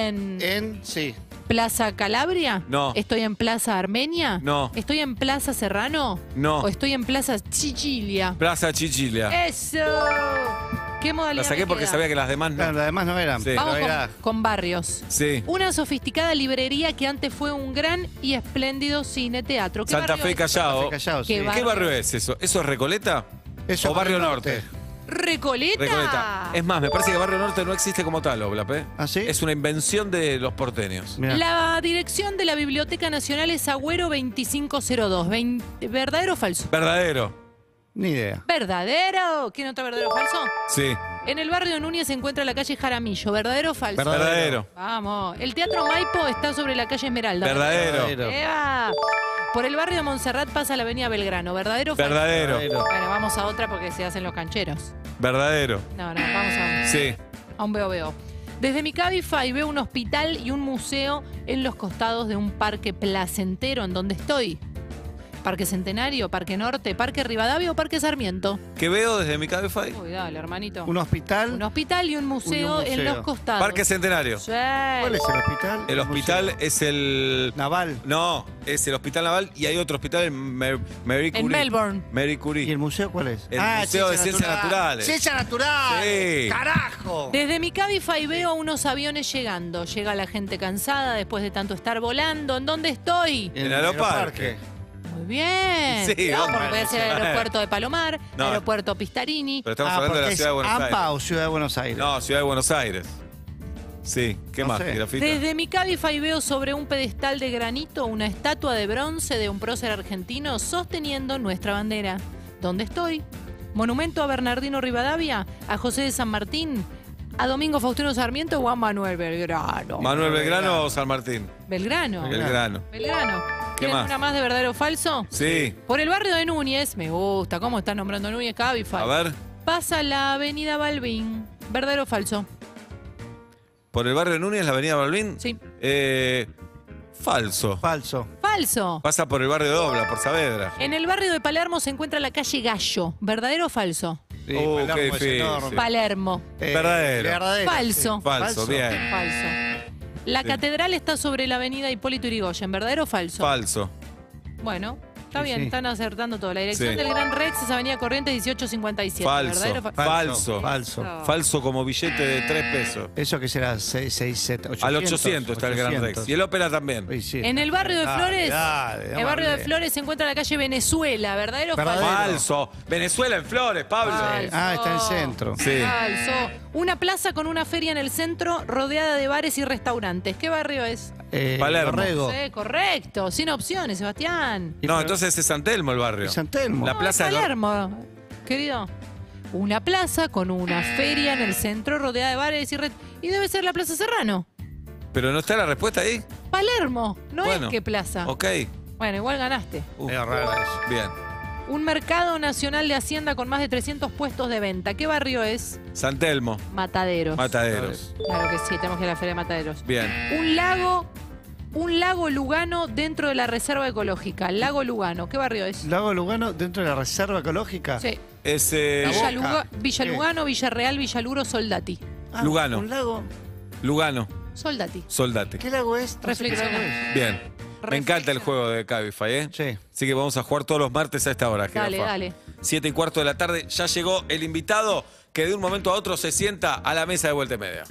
Sí. Plaza Calabria. No. ¿Estoy en Plaza Armenia? No. ¿Estoy en Plaza Serrano? No. ¿O estoy en Plaza Chichilia? Plaza Chichilia. ¡Eso! ¿Qué modalidad La saqué me porque queda? sabía que las demás no. Claro, las demás no eran. Sí. Vamos No era- con barrios. Sí. Una sofisticada librería que antes fue un gran y espléndido cine-teatro. ¿Qué Santa barrio Fe y es? Callao. Santa Fe y Callao, sí. ¿Qué ¿Qué barrio es eso? ¿Eso es Recoleta? Eso ¿O es Barrio Norte? ¿Recoleta? Recoleta. Es más, me parece que Barrio Norte no existe como tal, Oblap, ¿eh? ¿Ah, sí? Es una invención de los porteños. Mirá. La dirección de la Biblioteca Nacional es Agüero 2502. ¿Verdadero o falso? Verdadero. Ni idea. ¿Verdadero? ¿Quién otro verdadero o falso? Sí. En el barrio de Núñez se encuentra la calle Jaramillo. ¿Verdadero o falso? Verdadero. Vamos. El Teatro Maipo está sobre la calle Esmeralda. Verdadero. ¡Eva! Por el barrio de Montserrat pasa la avenida Belgrano. ¿Verdadero o falso? Verdadero. Bueno, vamos a otra porque se hacen los cancheros. Verdadero. No, vamos Sí. a un veo. Desde mi Cabify veo un hospital y un museo en los costados de un parque placentero en donde estoy. Parque Centenario, Parque Norte, Parque Rivadavia o Parque Sarmiento. ¿Qué veo desde mi Cabify? Uy, dale, hermanito. Un hospital. Un hospital y un museo, museo. en los costados. Parque Centenario. Sí. ¿Cuál es el hospital? El hospital es el... Naval. No, es el Hospital Naval y hay otro hospital en Mary Curie. En Melbourne. Mary ¿Y Curie. el museo cuál es? El Museo de Ciencias Naturales. ¡Ciencias Naturales! Sí. ¡Carajo! Desde mi Cabify veo unos aviones llegando. Llega la gente cansada después de tanto estar volando. ¿En dónde estoy? En el aeroparque. Muy bien. Sí, no, ¿dónde? porque puede ser el aeropuerto de Palomar, No. aeropuerto Pistarini. Pero estamos hablando de la porque Ciudad de es Buenos AMPA Aires. o Ciudad de Buenos Aires. No, Ciudad de Buenos Aires. Sí, ¿qué No más? sé. Grafita. Desde mi Cabify veo sobre un pedestal de granito una estatua de bronce de un prócer argentino sosteniendo nuestra bandera. ¿Dónde estoy? Monumento a Bernardino Rivadavia, a José de San Martín, a Domingo Faustino Sarmiento o a Manuel Belgrano. Manuel Belgrano o San Martín. Belgrano. Belgrano. Belgrano. ¿Qué ¿Quieren más? una más de verdadero o falso? Sí. Por el barrio de Núñez, me gusta, ¿cómo están nombrando Núñez Cabify? A ver. Pasa la avenida Balbín. ¿Verdadero o falso? ¿Por el barrio de Núñez, la avenida Balbín? Sí. Falso. Falso. Falso. Pasa por el barrio de Obla, por Saavedra. En el barrio de Palermo se encuentra la calle Gallo. ¿Verdadero o falso? Sí, Qué Palermo es difícil. enorme. Palermo. Verdadero. Falso. Falso, bien. Falso. La Sí. catedral está sobre la avenida Hipólito Yrigoyen. ¿Verdadero o falso? Falso. Bueno, está Sí, bien, sí. están acertando todo. La dirección Sí. del Gran Rex es avenida Corrientes 1857. Falso. ¿Verdadero o Falso. Falso. Falso como billete de 3 pesos. ¿Eso que será? 6, 7, 800. Al 800 está el Gran Rex. Y el ópera también. Sí, sí. En el barrio de Dale, Flores, dale, el barrio de dale. Flores se encuentra la calle Venezuela. ¿Verdadero o falso? Verdadero. Falso. Venezuela en Flores, Pablo. Falso. Ah, está en el centro. Sí. Falso. Una plaza con una feria en el centro rodeada de bares y restaurantes. ¿Qué barrio es? Palermo. Dorrego. Sí, correcto. Sin opciones, Sebastián. No, entonces es San Telmo el barrio. San Telmo. La plaza de Palermo, querido. Una plaza con una feria en el centro rodeada de bares y debe ser la Plaza Serrano. ¿Pero no está la respuesta ahí? Palermo, no Bueno, es qué plaza. Ok. Bueno, igual ganaste. Es raro eso. Bien. Un mercado nacional de Hacienda con más de 300 puestos de venta. ¿Qué barrio es? San Telmo. Mataderos. Mataderos. Claro que sí, tenemos que ir a la Feria de Mataderos. Bien. Un lago Lugano dentro de la Reserva Ecológica. Lago Lugano, ¿qué barrio es? Lago Lugano dentro de la Reserva Ecológica. Sí. Es Villa Lugano, Villarreal, Villaluro, Soldati. Lugano. Un lago. Lugano. Soldati. Soldati. ¿Qué lago es? Reflexiona. Bien. Me encanta el juego de Cabify, ¿eh? Sí. Así que vamos a jugar todos los martes a esta hora, Dale, jirafa. dale. 7:15 de la tarde. Ya llegó el invitado que de un momento a otro se sienta a la mesa de Vuelta y Media.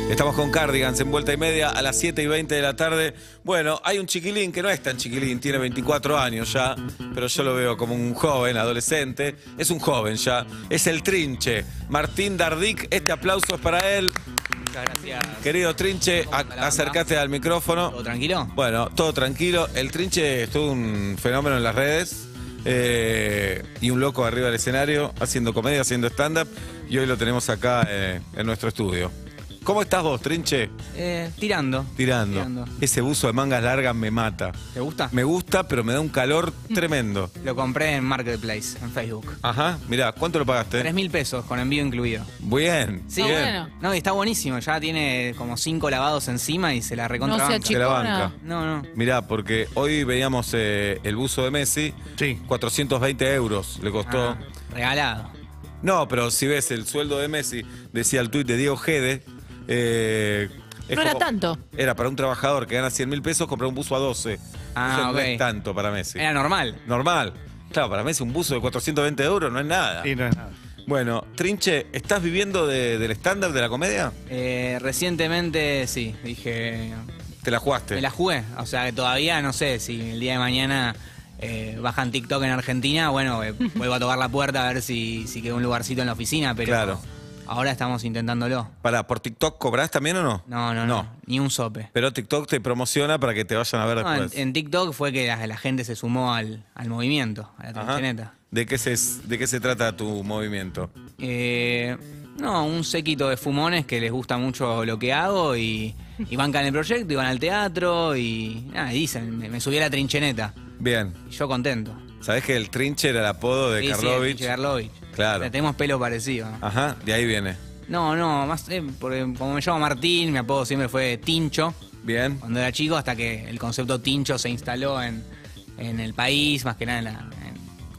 Estamos con Cardigans en Vuelta y Media a las 7:20 de la tarde. Bueno, hay un chiquilín que no es tan chiquilín, tiene 24 años ya, pero yo lo veo como un joven, adolescente. Es un joven ya. Es el Trinche, Martín Dardic. Este aplauso es para él. Muchas gracias. Querido Trinche, acércate al micrófono. ¿Todo tranquilo? Bueno, todo tranquilo. El Trinche es todo un fenómeno en las redes. Y un loco arriba del escenario, haciendo comedia, haciendo stand-up. Y hoy lo tenemos acá en nuestro estudio. ¿Cómo estás vos, Trinche? Tirando. Tirando. Ese buzo de mangas largas me mata. ¿Te gusta? Me gusta, pero me da un calor tremendo. Lo compré en Marketplace, en Facebook. Ajá, mirá, ¿cuánto lo pagaste? 3.000 pesos, con envío incluido. Bien. Sí, bien. No, y está buenísimo. Ya tiene como 5 lavados encima y se la recontra No se banca. Se la banca. No. Mirá, porque hoy veíamos el buzo de Messi. Sí. 420 euros le costó. Regalado. No, pero si ves el sueldo de Messi, decía el tuit de Diego Gede. No era tanto. Era para un trabajador que gana 100.000 pesos, comprar un buzo a 12. Ah, Eso no ok. es tanto para Messi. Era normal. Normal. Claro, para Messi un buzo de 420 euros no es nada. Sí, no es nada. Bueno, Trinche, ¿estás viviendo del stand-up de la comedia? Recientemente, sí. Dije... ¿Te la jugaste? Me la jugué. O sea, que todavía no sé si el día de mañana bajan TikTok en Argentina. Bueno, vuelvo a tocar la puerta a ver si queda un lugarcito en la oficina. Pero Claro. ahora estamos intentándolo. ¿Por TikTok cobrás también o no? No. Ni un sope. Pero TikTok te promociona para que te vayan a ver No, después. en TikTok fue que la gente se sumó al movimiento, a la Ajá. trincheneta. ¿De qué se trata tu movimiento? No, un séquito de fumones que les gusta mucho lo que hago y bancan el proyecto y van al teatro y nada, y dicen, me subí a la trincheneta. Bien. Y yo contento. ¿Sabés que el Trinche era el apodo de Sí, Karlovich? Sí, Karlovich. Claro. Tenemos pelo parecido. Ajá, de ahí viene. No, más porque como me llamo Martín, mi apodo siempre fue Tincho. Bien. Cuando era chico, hasta que el concepto Tincho se instaló en el país, más que nada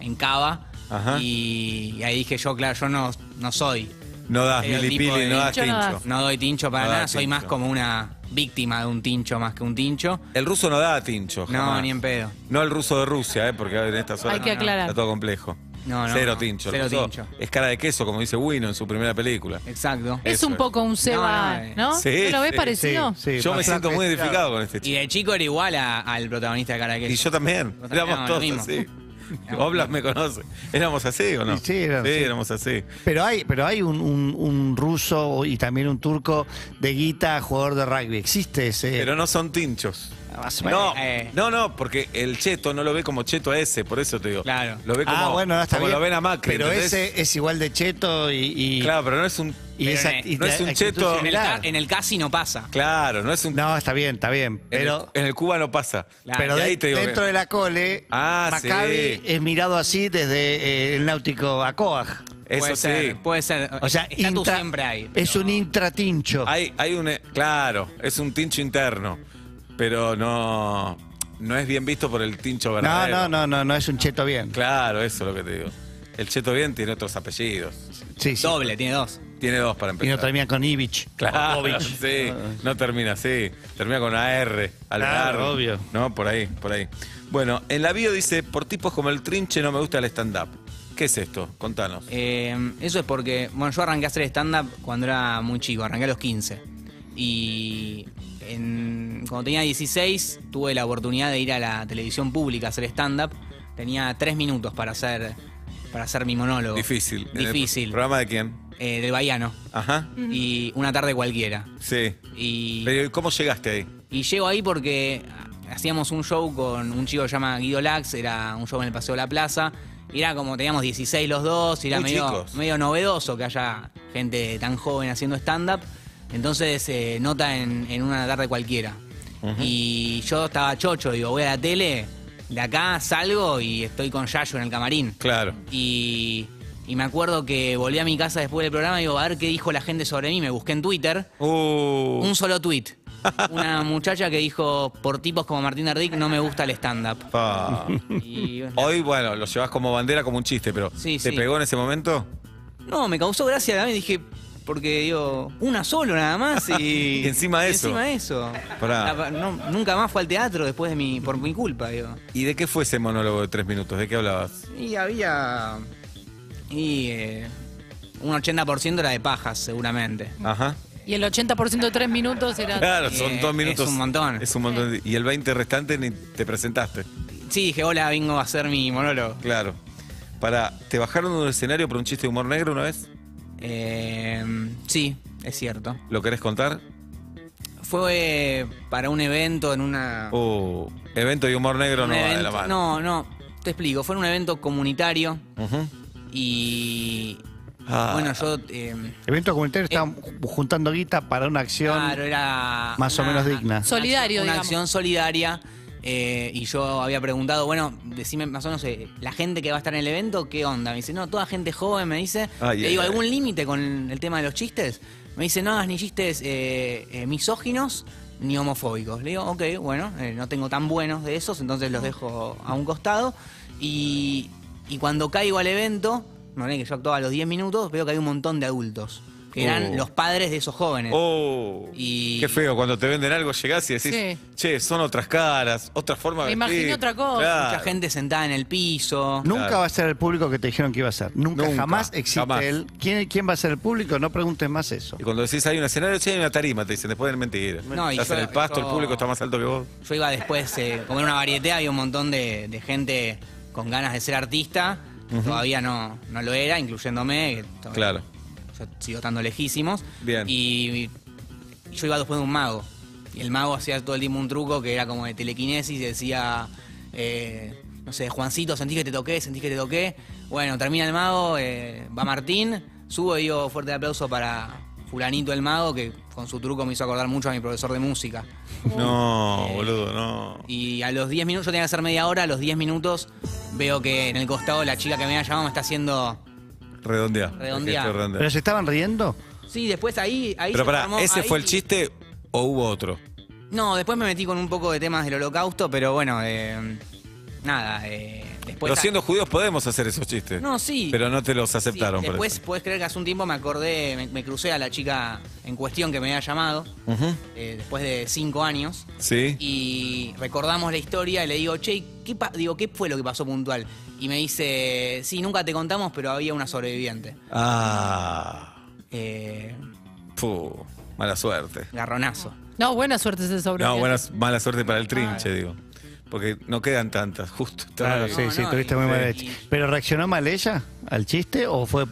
en Cava. Ajá. Y ahí dije yo, claro, yo no soy. No das estereotipo milipili, de no das tincho. tincho. No doy tincho para No nada, das soy tincho. más como una víctima de un tincho más que un tincho. El ruso no da tincho, No, jamás. ni en pedo. No el ruso de Rusia, porque en estas horas Hay que aclarar. está todo complejo. No, Cero tincho. El cero ruso tincho. es cara de queso, como dice Wino en su primera película. Exacto. Es Eso un poco un Seba, ¿no? Sí, ¿No lo ves sí, parecido? Yo me siento muy identificado con este Y chico. de chico era igual al protagonista de Cara de Queso. Y yo también. Vos Éramos no, lo todos mismo. así. Oblas me conoce. ¿Éramos así o no? Sí, éramos así. Pero hay un ruso y también un turco de guita, jugador de rugby. Existe ese. Pero no son tinchos. Más o menos. No, porque el cheto no lo ve como cheto a ese, por eso te digo. Claro. Lo ve como, bueno, no, está como bien. lo ven a Macri. Pero ¿entendés? ese es igual de cheto y Claro, pero no es un. y Pero esa- en- y no es la un actitud cheto- similar. En el casi no pasa. Claro, no es un. No, está bien. Pero, en el Cuba no pasa. pero Y ahí te digo que- dentro de la cole, Maccabi sí. es mirado así desde el náutico Acoag. Eso sí. Puede ser. O sea, estatus siempre hay. es un intratincho. Hay un. Claro, es un tincho interno. Pero no es bien visto por el tincho verdadero. No es un cheto bien. Claro, eso es lo que te digo. El cheto bien tiene otros apellidos. Sí. Doble, tiene dos. Tiene dos para Y empezar. no termina con Ivich. Claro, o Kovic. sí. No termina así. Termina con AR. Claro, obvio. No, por ahí. Bueno, en la bio dice, por tipos como el Trinche no me gusta el stand-up. ¿Qué es esto? Contanos. Eso es porque, bueno, yo arranqué a hacer stand-up cuando era muy chico, arranqué a los 15. Y cuando tenía 16 tuve la oportunidad de ir a la televisión pública a hacer stand-up. Tenía 3 minutos para hacer mi monólogo. Difícil. Difícil. ¿Programa de quién? Del Bahiano. Ajá. Y una tarde cualquiera. Sí. Y, Pero ¿cómo llegaste ahí? y llego ahí porque hacíamos un show con un chico que se llama Guido Lax, era un show en el Paseo de la Plaza. Y era como, teníamos 16 los dos, y era Muy chicos. medio novedoso que haya gente tan joven haciendo stand-up. Entonces se nota en una tarde cualquiera. Y yo estaba chocho, digo, voy a la tele, de acá salgo y estoy con Yayo en el camarín. Claro. Y me acuerdo que volví a mi casa después del programa y digo, a ver qué dijo la gente sobre mí. Me busqué en Twitter. Un solo tweet. Una muchacha que dijo, por tipos como Martín Ardic no me gusta el stand-up. Pa. Y, Hoy, bueno, lo llevas como bandera, como un chiste, pero Sí, ¿te sí. pegó en ese momento? no, me causó gracia también. Dije, porque digo, una solo nada más y... Y encima eso. Encima eso. Pará. Nunca más fue al teatro después de por mi culpa, digo. ¿Y de qué fue ese monólogo de 3 minutos? ¿De qué hablabas? Y había... un 80% era de pajas, seguramente. Ajá. Y el 80% de 3 minutos era... Claro, son 2 minutos. Es un montón. Es un montón. Y el 20 restante ni te presentaste. Sí, dije, hola, vengo a hacer mi monólogo. Claro. ¿Te bajaron de un escenario por un chiste de humor negro una vez? Sí, es cierto. ¿Lo querés contar? Fue para un evento en una... Evento de humor negro un no va de la evento- mano. No, te explico. Fue en un evento comunitario Ujú. y Bueno, yo... Evento comunitario, estaban juntando guita para una acción Claro, era más o menos digna. Solidario, una digamos. acción solidaria. Y yo había preguntado, bueno, decime más o menos, la gente que va a estar en el evento, ¿qué onda? Me dice, no, toda gente joven, me dice. Le digo, ¿algún límite con el tema de los chistes? Me dice, no hagas ni chistes misóginos ni homofóbicos. Le digo, ok, bueno, no tengo tan buenos de esos, entonces los dejo a un costado. Y cuando caigo al evento, no es que yo actuaba a los 10 minutos, veo que hay un montón de adultos. Que eran los padres de esos jóvenes. Y Qué feo, cuando te venden algo llegás y decís, Sí. che, son otras caras, otra forma de Me imaginé vestir. otra cosa. Claro. mucha gente sentada en el piso. Nunca va a ser el público que te dijeron que iba a ser. Nunca, jamás existe jamás. él. ¿Quién va a ser el público? No preguntes más eso. Y cuando decís hay un escenario, che, hay una tarima, te dicen, después de mentir. No, y Estás yo- en el pasto, el yo- público está más alto que vos. Yo iba después a comer una varieté, había un montón de gente con ganas de ser artista. Todavía no lo era, incluyéndome. Que todavía- Claro. Yo sigo estando lejísimos. Bien. Y yo iba después de un mago. Y el mago hacía todo el tiempo un truco que era como de telequinesis y decía, no sé, Juancito, sentí que te toqué. Bueno, termina el mago, va Martín, subo y digo fuerte aplauso para fulanito el mago, que con su truco me hizo acordar mucho a mi profesor de música. No, boludo, no. Y a los 10 minutos, yo tenía que hacer media hora, a los 10 minutos veo que en el costado la chica que me había llamado me está haciendo... Redondear. Redondear. El gesto de ¿Pero se estaban riendo? Sí, después ahí Pero se pará, formó- ¿ese ahí- fue el chiste o hubo otro? No, después me metí con un poco de temas del holocausto, pero bueno, nada, después... Pero siendo judíos podemos hacer esos chistes. No, sí. Pero no te los aceptaron. Sí, por después, eso. puedes creer que hace un tiempo me acordé, me crucé a la chica en cuestión que me había llamado, Ujú. después de 5 años, Sí. y recordamos la historia y le digo, che, ¿qué fue lo que pasó puntual? Y me dice, sí, nunca te contamos, pero había una sobreviviente. Puh, mala suerte. Garronazo. No, buena suerte ese sobre. No, mala suerte para el trinche, digo. Porque no quedan tantas, justo. Claro, sí, tuviste muy mal hecho. ¿Pero reaccionó mal ella al chiste o fue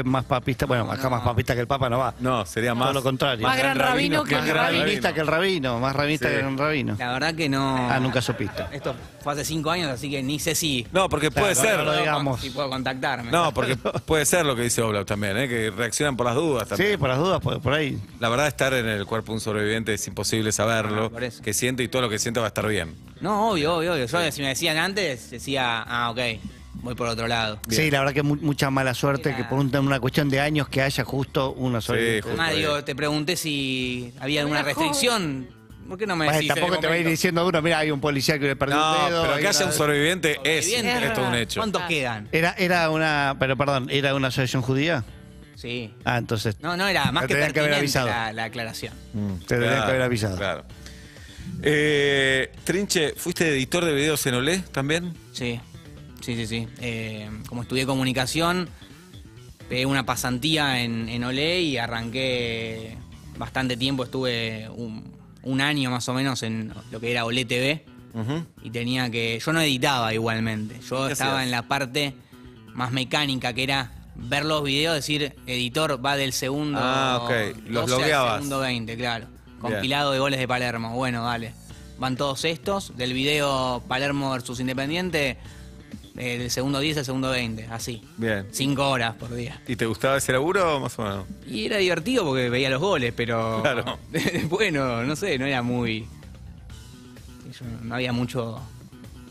más papista? Bueno, acá más papista que el Papa no va. No, sería más... Todo lo contrario. Más gran rabino que Más el rabino. rabinista que el rabino. Más rabinista Sí. que el rabino. La verdad que no... Ah, nunca supiste. Esto fue hace 5 años, así que ni sé si... No, porque puede Claro, ser. no lo digamos. Si puedo contactarme. No, porque puede ser lo que dice Oblak también, que reaccionan por las dudas también. Sí, por las dudas, por ahí. La verdad, estar en el cuerpo de un sobreviviente es imposible saberlo. por eso. Que siente y todo lo que siente va a estar bien. No, obvio. Yo, si me decían antes, decía, ok, voy por otro lado. Sí, la verdad que mucha mala suerte que por una cuestión de años que haya justo una sola. Además, digo, te pregunté si había alguna restricción. ¿Por qué no me decís? Tampoco te va a ir diciendo uno, mira, hay un policía que le perdió No, un dedo. pero hay que haya una- un sobreviviente es esto un hecho. ¿Cuántos quedan? Era una, pero perdón, ¿era una asociación judía? Sí. Ah, entonces. No, era más te que tendrían que haber pertinente avisado. la aclaración. Te tendrían que haber avisado. Claro. Trinche, ¿fuiste editor de videos en Olé también? Sí. Como estudié comunicación, pegué una pasantía en Olé y arranqué bastante tiempo. Estuve un año más o menos en lo que era Olé TV. Y tenía que... Yo no editaba igualmente. Yo ¿Qué estaba hacías? en la parte más mecánica, que era ver los videos, decir, editor va del segundo Ah, ok. Los 12 al logueabas. segundo 20, claro. Bien. Compilado de goles de Palermo. Bueno, dale. Van todos estos. Del video Palermo versus Independiente, del segundo 10 al segundo 20. Así. Bien. 5 horas por día. ¿Y te gustaba ese laburo más o menos? Y era divertido porque veía los goles, pero... Claro. Bueno, no sé, no era muy... No había mucho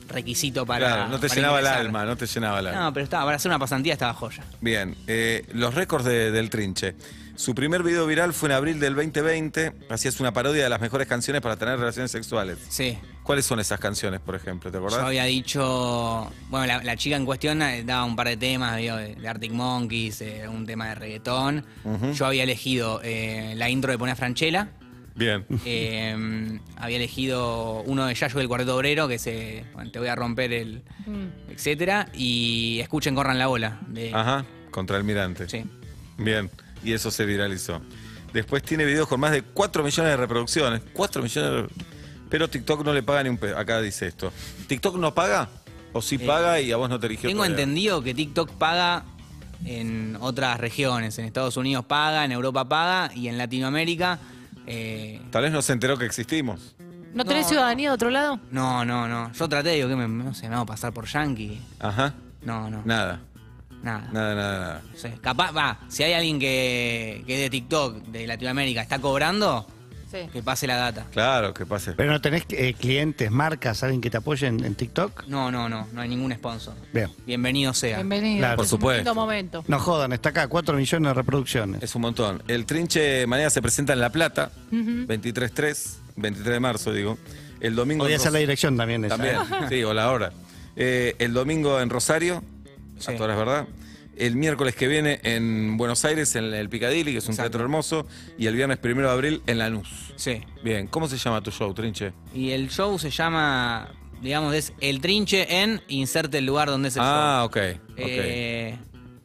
requisito para... Claro, no te para llenaba el ingresar. alma, no te llenaba el alma. No, pero estaba, para hacer una pasantía estaba joya. Bien, los récords del Trinche. Su primer video viral fue en abril del 2020. Hacías una parodia de las mejores canciones para tener relaciones sexuales. Sí. ¿Cuáles son esas canciones, por ejemplo? ¿Te acordás? Yo había dicho... Bueno, la chica en cuestión daba un par de temas, digo, de Arctic Monkeys, un tema de reggaetón. Ujú. Yo había elegido la intro de Poner Franchella. Bien. Había elegido uno de Yayo del Cuarteto Obrero, que bueno, te voy a romper el... etcétera. Y Escuchen, corran la bola. Ajá, contra Almirante. Sí. Bien, y eso se viralizó. Después tiene videos con más de 4 millones de reproducciones. 4 millones de... Pero TikTok no le paga ni un peso. Acá dice esto. ¿TikTok no paga? ¿O sí paga y a vos no te eligió? Tengo todavía? entendido que TikTok paga en otras regiones. En Estados Unidos paga, en Europa paga y en Latinoamérica... Tal vez no se enteró que existimos. ¿No tenés ciudadanía de otro lado? No. Yo traté, digo, que no sé, me hago pasar por yankee. Ajá. No. Nada. Nada. Nada. No sé, capaz, si hay alguien que es de TikTok, de Latinoamérica, está cobrando, que pase la data. Claro, que pase. ¿Pero no tenés clientes, marcas, alguien que te apoye en TikTok? No hay ningún sponsor. Bien. Bienvenido sea. Bienvenido. Claro. Por supuesto. Es un lindo momento. No jodan, está acá, 4 millones de reproducciones. Es un montón. El Trinche mañana se presenta en La Plata, Ujú. 23 de marzo, digo. El domingo. Podría en ser la dirección también esa. También, sí, o la hora. El domingo en Rosario, a todas las verdad. El miércoles que viene en Buenos Aires, en el Piccadilly, que es un teatro hermoso. Y el viernes 1 de abril en Lanús. Sí. Bien, ¿cómo se llama tu show, Trinche? Y el show se llama, digamos, es El Trinche en inserte el lugar donde es el show. Ah, ok.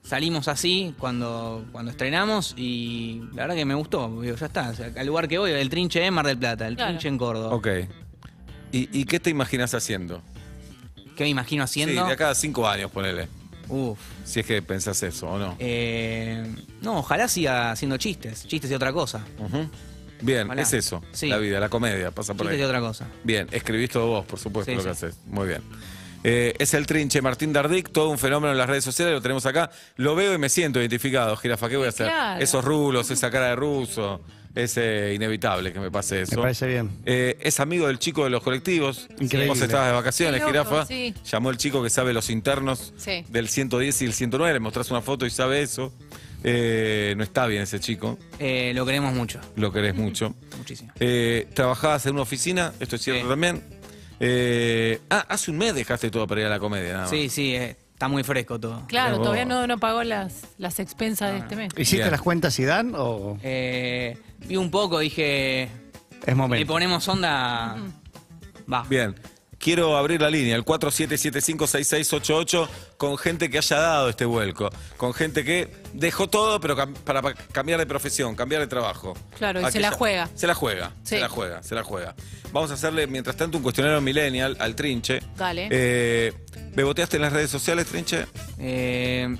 Salimos así cuando estrenamos y la verdad que me gustó. Digo, ya está, o sea, al lugar que voy, el Trinche en Mar del Plata, el Trinche en Córdoba. Ok. ¿Y qué te imaginas haciendo? ¿Qué me imagino haciendo? Sí, de acá a 5 años, ponele. Uf. Si es que pensás eso, ¿o no? No, ojalá siga haciendo chistes y otra cosa. Bien, Ojalá. es eso. Sí. La vida, la comedia, pasa por Chistes ahí. y otra cosa. Bien, escribís todo vos, por supuesto, Sí, lo que sí. haces. Muy bien. Es el Trinche, Martín Dardic, todo un fenómeno en las redes sociales, lo tenemos acá. Lo veo y me siento identificado, Jirafa, ¿qué voy a hacer? Claro. Esos rulos, esa cara de ruso, es inevitable que me pase eso. Me parece bien. Es amigo del chico de los colectivos. Increíble. Vos estabas de vacaciones, Qué loco, Jirafa. sí. Llamó el chico que sabe los internos Sí. del 110 y el 109, le mostrás una foto y sabe eso. No está bien ese chico, Lo queremos mucho. lo querés mucho. Muchísimo. ¿Trabajabas en una oficina? ¿Esto es cierto también? Hace un mes dejaste todo para ir a la comedia, nada más. Sí, está muy fresco todo. Claro, Mirá vos. todavía no pagó las expensas de este mes. ¿Hiciste Bien. las cuentas y dan o Vi un poco, dije, es le momento? ponemos onda. Va. Bien. Quiero abrir la línea, el 47756688, con gente que haya dado este vuelco. Con gente que dejó todo, pero para cambiar de profesión, cambiar de trabajo. Claro, y se Aquella- la juega. Se la juega, Sí. se la juega. Vamos a hacerle, mientras tanto, un cuestionario millennial al Trinche. Dale. ¿Beboteaste en las redes sociales, Trinche?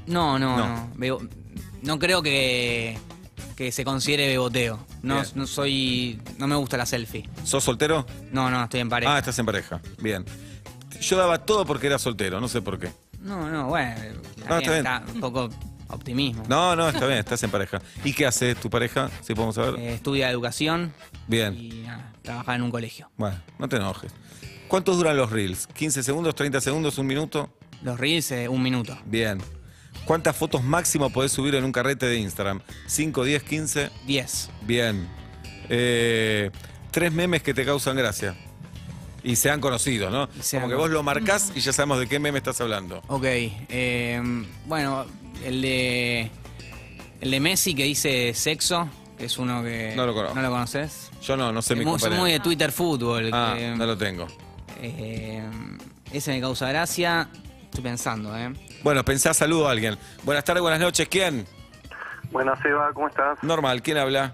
No. No. No creo que se considere beboteo. No me gusta la selfie. ¿Sos soltero? No, estoy en pareja. Ah, estás en pareja. Bien. Yo daba todo porque era soltero, no sé por qué. No, bueno. Ah, está bien. Está un poco optimismo. No, está bien, estás en pareja. ¿Y qué hace tu pareja? Si podemos saber. Estudia educación Bien. y trabaja en un colegio. Bueno, no te enojes. ¿Cuántos duran los reels? ¿15 segundos, 30 segundos, un minuto? Los reels, 1 minuto. Bien. ¿Cuántas fotos máximo podés subir en un carrete de Instagram? ¿5, 10, 15? 10. Bien. 3 memes que te causan gracia. Y sean conocidos, ¿no? Como que vos lo marcás y ya sabemos de qué meme estás hablando. Ok. Bueno, el de Messi que dice sexo, que es uno que... No lo conozco. ¿No lo conoces? Yo no sé mi Soy compañero. muy de Twitter Fútbol. Ah, no lo tengo. Ese me causa gracia. Estoy pensando, Bueno, pensá, saludo a alguien. Buenas tardes, buenas noches. ¿Quién? Buenas, Eva, ¿cómo estás? Normal, ¿quién habla?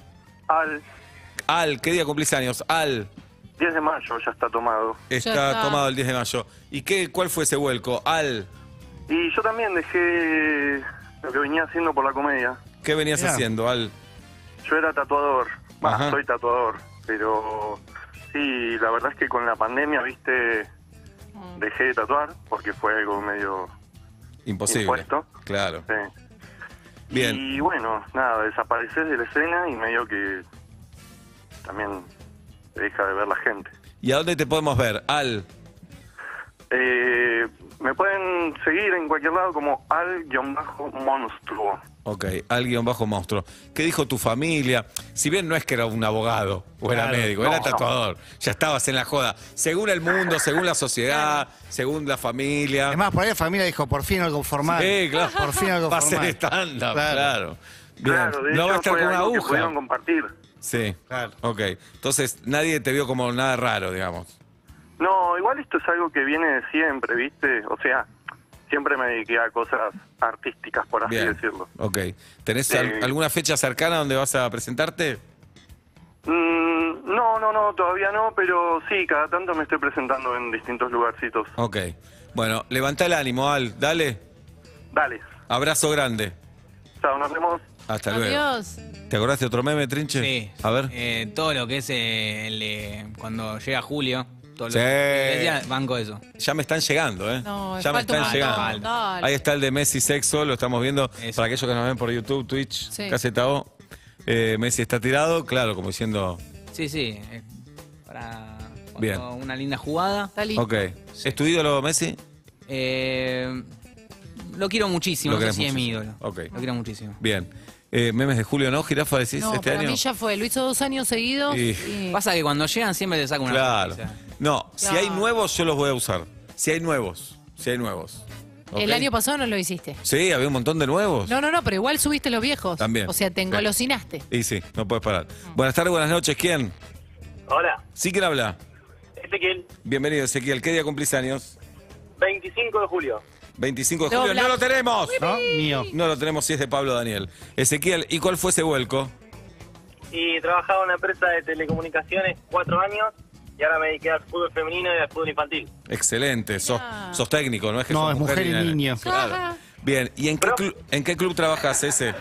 Al ¿Qué día cumplís años? 10 de mayo ya está tomado. Está tomado el 10 de mayo. ¿Y cuál fue ese vuelco? Y yo también dejé lo que venía haciendo por la comedia. ¿Qué venías Mirá. haciendo, Yo era tatuador. Ajá. Soy tatuador. Pero sí, la verdad es que con la pandemia, viste, dejé de tatuar porque fue algo medio Imposible. impuesto. Claro. Sí. Bien. Y bueno, nada, desapareces de la escena y medio que también te deja de ver la gente. ¿Y a dónde te podemos ver? Me pueden seguir en cualquier lado como al-monstruo. Ok, al-monstruo. ¿Qué dijo tu familia? Si bien no es que era un abogado o era Claro, médico, no, era tatuador. Ya estabas en la joda. Según el mundo, según la sociedad, según la familia. Además, por ahí la familia dijo, por fin algo formal. Sí, claro. Por fin algo Va a ser formal. stand-up, Claro. claro. Bien. Claro, de No va a hecho estar fue con una algo que aguja. pudieron compartir. Sí, claro. Ok. Entonces, nadie te vio como nada raro, digamos. No, igual esto es algo que viene de siempre, ¿viste? O sea, siempre me dediqué a cosas artísticas, por así Bien. decirlo. Ok. ¿Tenés Sí. alguna fecha cercana donde vas a presentarte? No, todavía no, pero sí, cada tanto me estoy presentando en distintos lugarcitos. Ok. Bueno, levantá el ánimo, Dale. Dale. Abrazo grande. Chao, nos vemos. Hasta luego. Adiós. ¿Te acordás de otro meme, Trinche? Sí. A ver. Todo lo que es el de cuando llega Julio, todo Sí. lo que decía, banco eso. Ya me están llegando, ¿eh? No, ya me falta están un llegando. montón, dale. Ahí está el de Messi Sexo, lo estamos viendo. Eso. Para aquellos que nos ven por YouTube, Twitch, Sí. KZO. Messi está tirado, claro, como diciendo. Sí, sí. Para Bien. una linda jugada. Está listo. Ok. ¿Es tu ídolo, Messi? Lo quiero muchísimo, Lo no sé querés si es mi muchísimo. ídolo. Ok. Lo quiero muchísimo. Bien. Memes de Julio, ¿no? Jirafa, decís, No, este para año. mí ya fue. Lo hizo 2 años seguidos. Y... Pasa que cuando llegan siempre te sacan una Claro. sonrisa. No, si Claro. hay nuevos, yo los voy a usar. Si hay nuevos. El Ok. año pasado no lo hiciste. Sí, había un montón de nuevos. No, pero igual subiste los viejos. También. O sea, te engolosinaste. Y sí, no puedes parar. Buenas tardes, buenas noches. ¿Quién? Hola, ¿Sí quién habla? Ezequiel, Bienvenido, Ezequiel. ¿Qué día cumplís años? 25 de julio. 25 de julio. ¡No lo tenemos! ¿No? Mío. No lo tenemos si es de Pablo Daniel. Ezequiel, ¿y cuál fue ese vuelco? Y trabajaba en una empresa de telecomunicaciones 4 años y ahora me dediqué al fútbol femenino y al fútbol infantil. Excelente. Sos técnico, ¿no es que No, sos es mujer y nena. niño. Claro. Bien, ¿y en qué club trabajas, ese?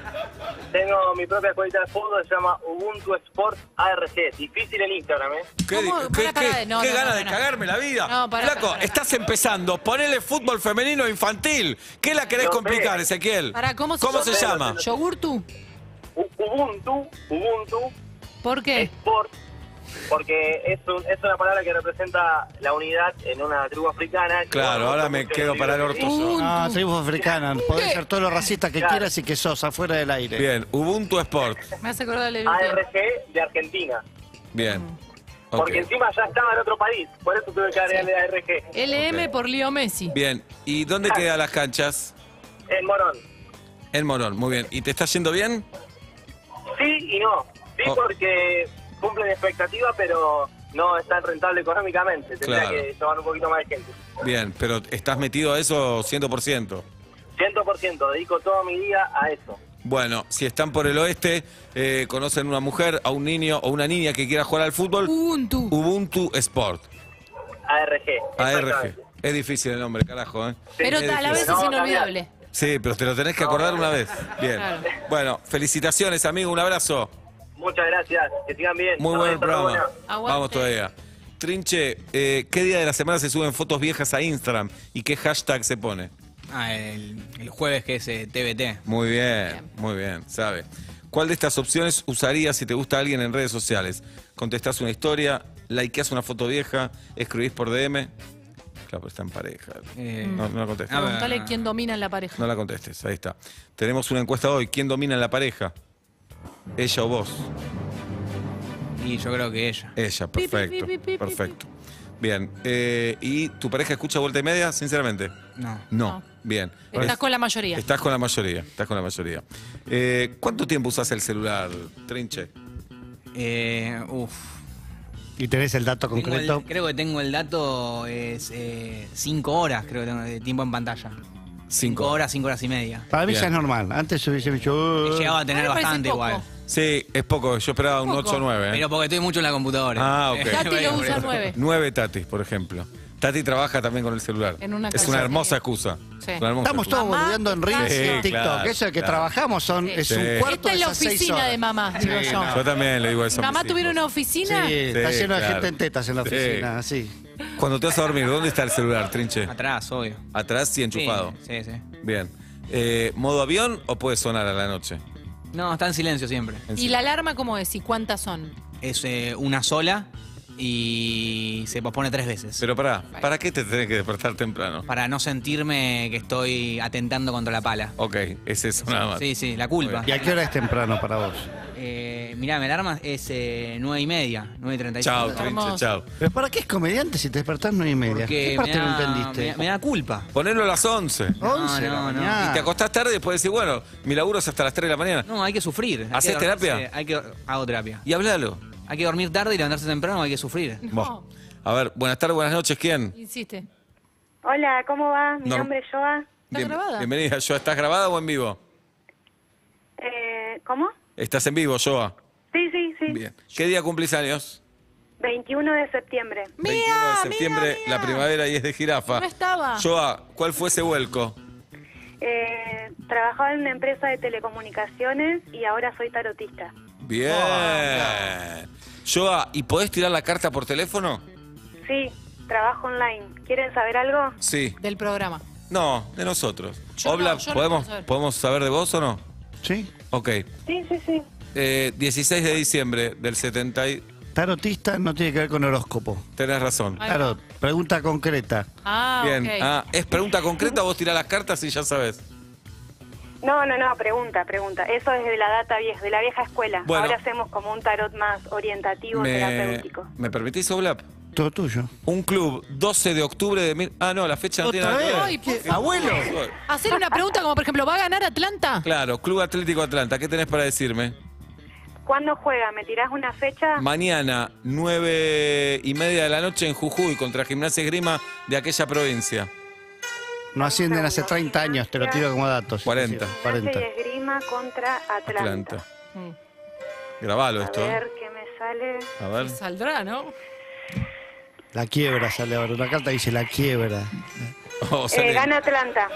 Tengo mi propia escuelita de fútbol, se llama Ubuntu Sports ARG. Difícil en Instagram, ¿eh? ¿Qué ganas de cagarme la vida? No, pará, Flaco, pará. estás empezando. Ponele fútbol femenino e infantil. ¿Qué la querés No sé. complicar, Ezequiel? Pará, ¿cómo se llama? ¿Yogurtu? Ubuntu. ¿Por qué? Sport. Porque es una palabra que representa la unidad en una tribu africana. Claro, ahora me quedo para el orto. Ah, tribu africana. Podés ser todo lo racista que quieras y que sos afuera del aire. Bien, Ubuntu Sport. Me hace acordar del ARG de Argentina. Bien. Porque encima ya estaba en otro país. Por eso tuve que agregarle ARG. LM por Leo Messi. Bien, ¿y dónde quedan las canchas? En Morón. En Morón, muy bien. ¿Y te está yendo bien? Sí y no. Sí, Oh. porque cumplen expectativa, pero no es tan rentable económicamente. Tendría Claro. que tomar un poquito más de gente. Bien, pero ¿estás metido a eso 100%? 100%, dedico todo mi día a eso. Bueno, si están por el oeste, conocen una mujer, a un niño o una niña que quiera jugar al fútbol. Ubuntu Sport. ARG. ARG. Es difícil el nombre, carajo, ¿eh? Pero Es a la vez difícil. es inolvidable. Sí, pero te lo tenés que acordar una vez. Bien. Claro. Bueno, felicitaciones, amigo. Un abrazo. Muchas gracias. Que sigan bien. Muy No, buen está programa. buena. Vamos todavía. Trinche, ¿qué día de la semana se suben fotos viejas a Instagram? ¿Y qué hashtag se pone? El jueves que es TBT. Muy bien, sabe. ¿Cuál de estas opciones usarías si te gusta alguien en redes sociales? ¿Contestás una historia? ¿Likeás una foto vieja? ¿Escribís por DM? Claro, pero está en pareja. No la contestes. Preguntale quién domina en la pareja. No la contestes, ahí está. Tenemos una encuesta hoy. ¿Quién domina en la pareja? ¿Ella o vos? Y yo creo que ella. Ella, perfecto. pi, pi, pi, Perfecto. Bien. ¿Y tu pareja escucha Vuelta y Media, sinceramente? No. No. Bien. Estás con la mayoría. Estás con la mayoría. Estás con la mayoría. ¿Cuánto tiempo usas el celular, Trinche? ¿Y tenés el dato concreto? Creo que tengo el dato, es 5 horas, creo que tengo de tiempo en pantalla. 5 horas, 5 horas y media. Para mí ya es normal. Antes hubiese dicho... Llegaba a tener bastante igual. Sí, es poco. Yo esperaba un 8 o 9. Pero porque estoy mucho en la computadora. Ah, ok. Tati lo usa 9. 9 Tatis, por ejemplo. Tati trabaja también con el celular. En una Es casa. una hermosa excusa. Sí. Una hermosa Estamos excusa. todos boludeando en Reels y en TikTok. claro, Eso de que claro. trabajamos es Sí. un cuarto Esta es de la esas 6 oficina horas. de mamá, digo yo. Yo también le digo eso. a mis ¿Mamá hijos. tuviera una oficina? Sí, está lleno de claro. gente en tetas en la Sí. oficina, así. Cuando te vas a dormir, ¿dónde está el celular, Trinche? Atrás, obvio. ¿Atrás y enchufado? Sí, sí. Bien. ¿Modo avión o puede sonar a la noche? No, está en silencio siempre. ¿Y la alarma cómo es? ¿Y cuántas son? Es una sola y se pospone 3 veces. Pero ¿para qué te tenés que despertar temprano? Para no sentirme que estoy atentando contra la pala. Ok, es eso nada más. Sí, sí, la culpa. ¿Y a qué hora es temprano para vos? Mirá, mi alarma es 9:30, 9:35. Chao, Trinche, chao. ¿Pero para qué es comediante si te despertás 9:30? Porque ¿Qué parte no entendiste? Me da culpa. Ponelo a las 11. 11 de la mañana. Y te acostás tarde y después decís, bueno, mi laburo es hasta las 3 de la mañana. No, hay que sufrir. Hay ¿Hacés que terapia? Hago terapia. Y hablalo. Hay que dormir tarde y levantarse temprano, hay que sufrir. Vos. A ver, buenas tardes, buenas noches, ¿quién? Insiste. Hola, ¿cómo va? Mi Norm- nombre es Joa. Bienvenida, Joa. ¿Estás grabada o en vivo? ¿Cómo? ¿Estás en vivo, Joa? Sí, sí, sí. Bien. ¿Qué día cumplís años? 21 de septiembre. 21 de septiembre, la primavera y es de jirafa. No estaba. Joa, ¿cuál fue ese vuelco? Trabajaba en una empresa de telecomunicaciones y ahora soy tarotista. Bien. Joa, ¿y podés tirar la carta por teléfono? Sí. trabajo online. ¿Quieren saber algo? Sí. Del programa. No, de nosotros. Yo Obla, no, yo no ¿podemos, quiero saber. ¿podemos saber de vos o no? Sí. Ok. Sí, sí, sí. 16 de diciembre del 70 y... Tarotista no tiene que ver con horóscopo. Tenés razón. Ahí va. Tarot, pregunta concreta. Ah, Bien. ok. Ah, ¿es pregunta concreta o vos tirás las cartas y ya sabes? No, pregunta. Eso es de la de la vieja escuela. Bueno. Ahora hacemos como un tarot más orientativo, terapéutico. ¿Me permitís, Oblap? Todo tuyo. Un club, 12 de octubre de... Ah, no, la fecha no tiene ¿Otra nada que ver. Ay, por favor. Abuelo. Hacer una pregunta como, por ejemplo, ¿va a ganar Atlanta? Claro, Club Atlético Atlanta. ¿Qué tenés para decirme? ¿Cuándo juega? ¿Me tirás una fecha? Mañana, 9:30 de la noche en Jujuy contra Gimnasia Esgrima de aquella provincia. No ascienden hace 30 años, te lo tiro como datos. 40. 40. Gimnasia y Esgrima contra Atlanta. Atlanta. Grabalo A esto. ver qué me sale. A ver. Saldrá, ¿no? La quiebra sale ahora. Una carta dice la quiebra. Oh, sale. Gana Atlanta.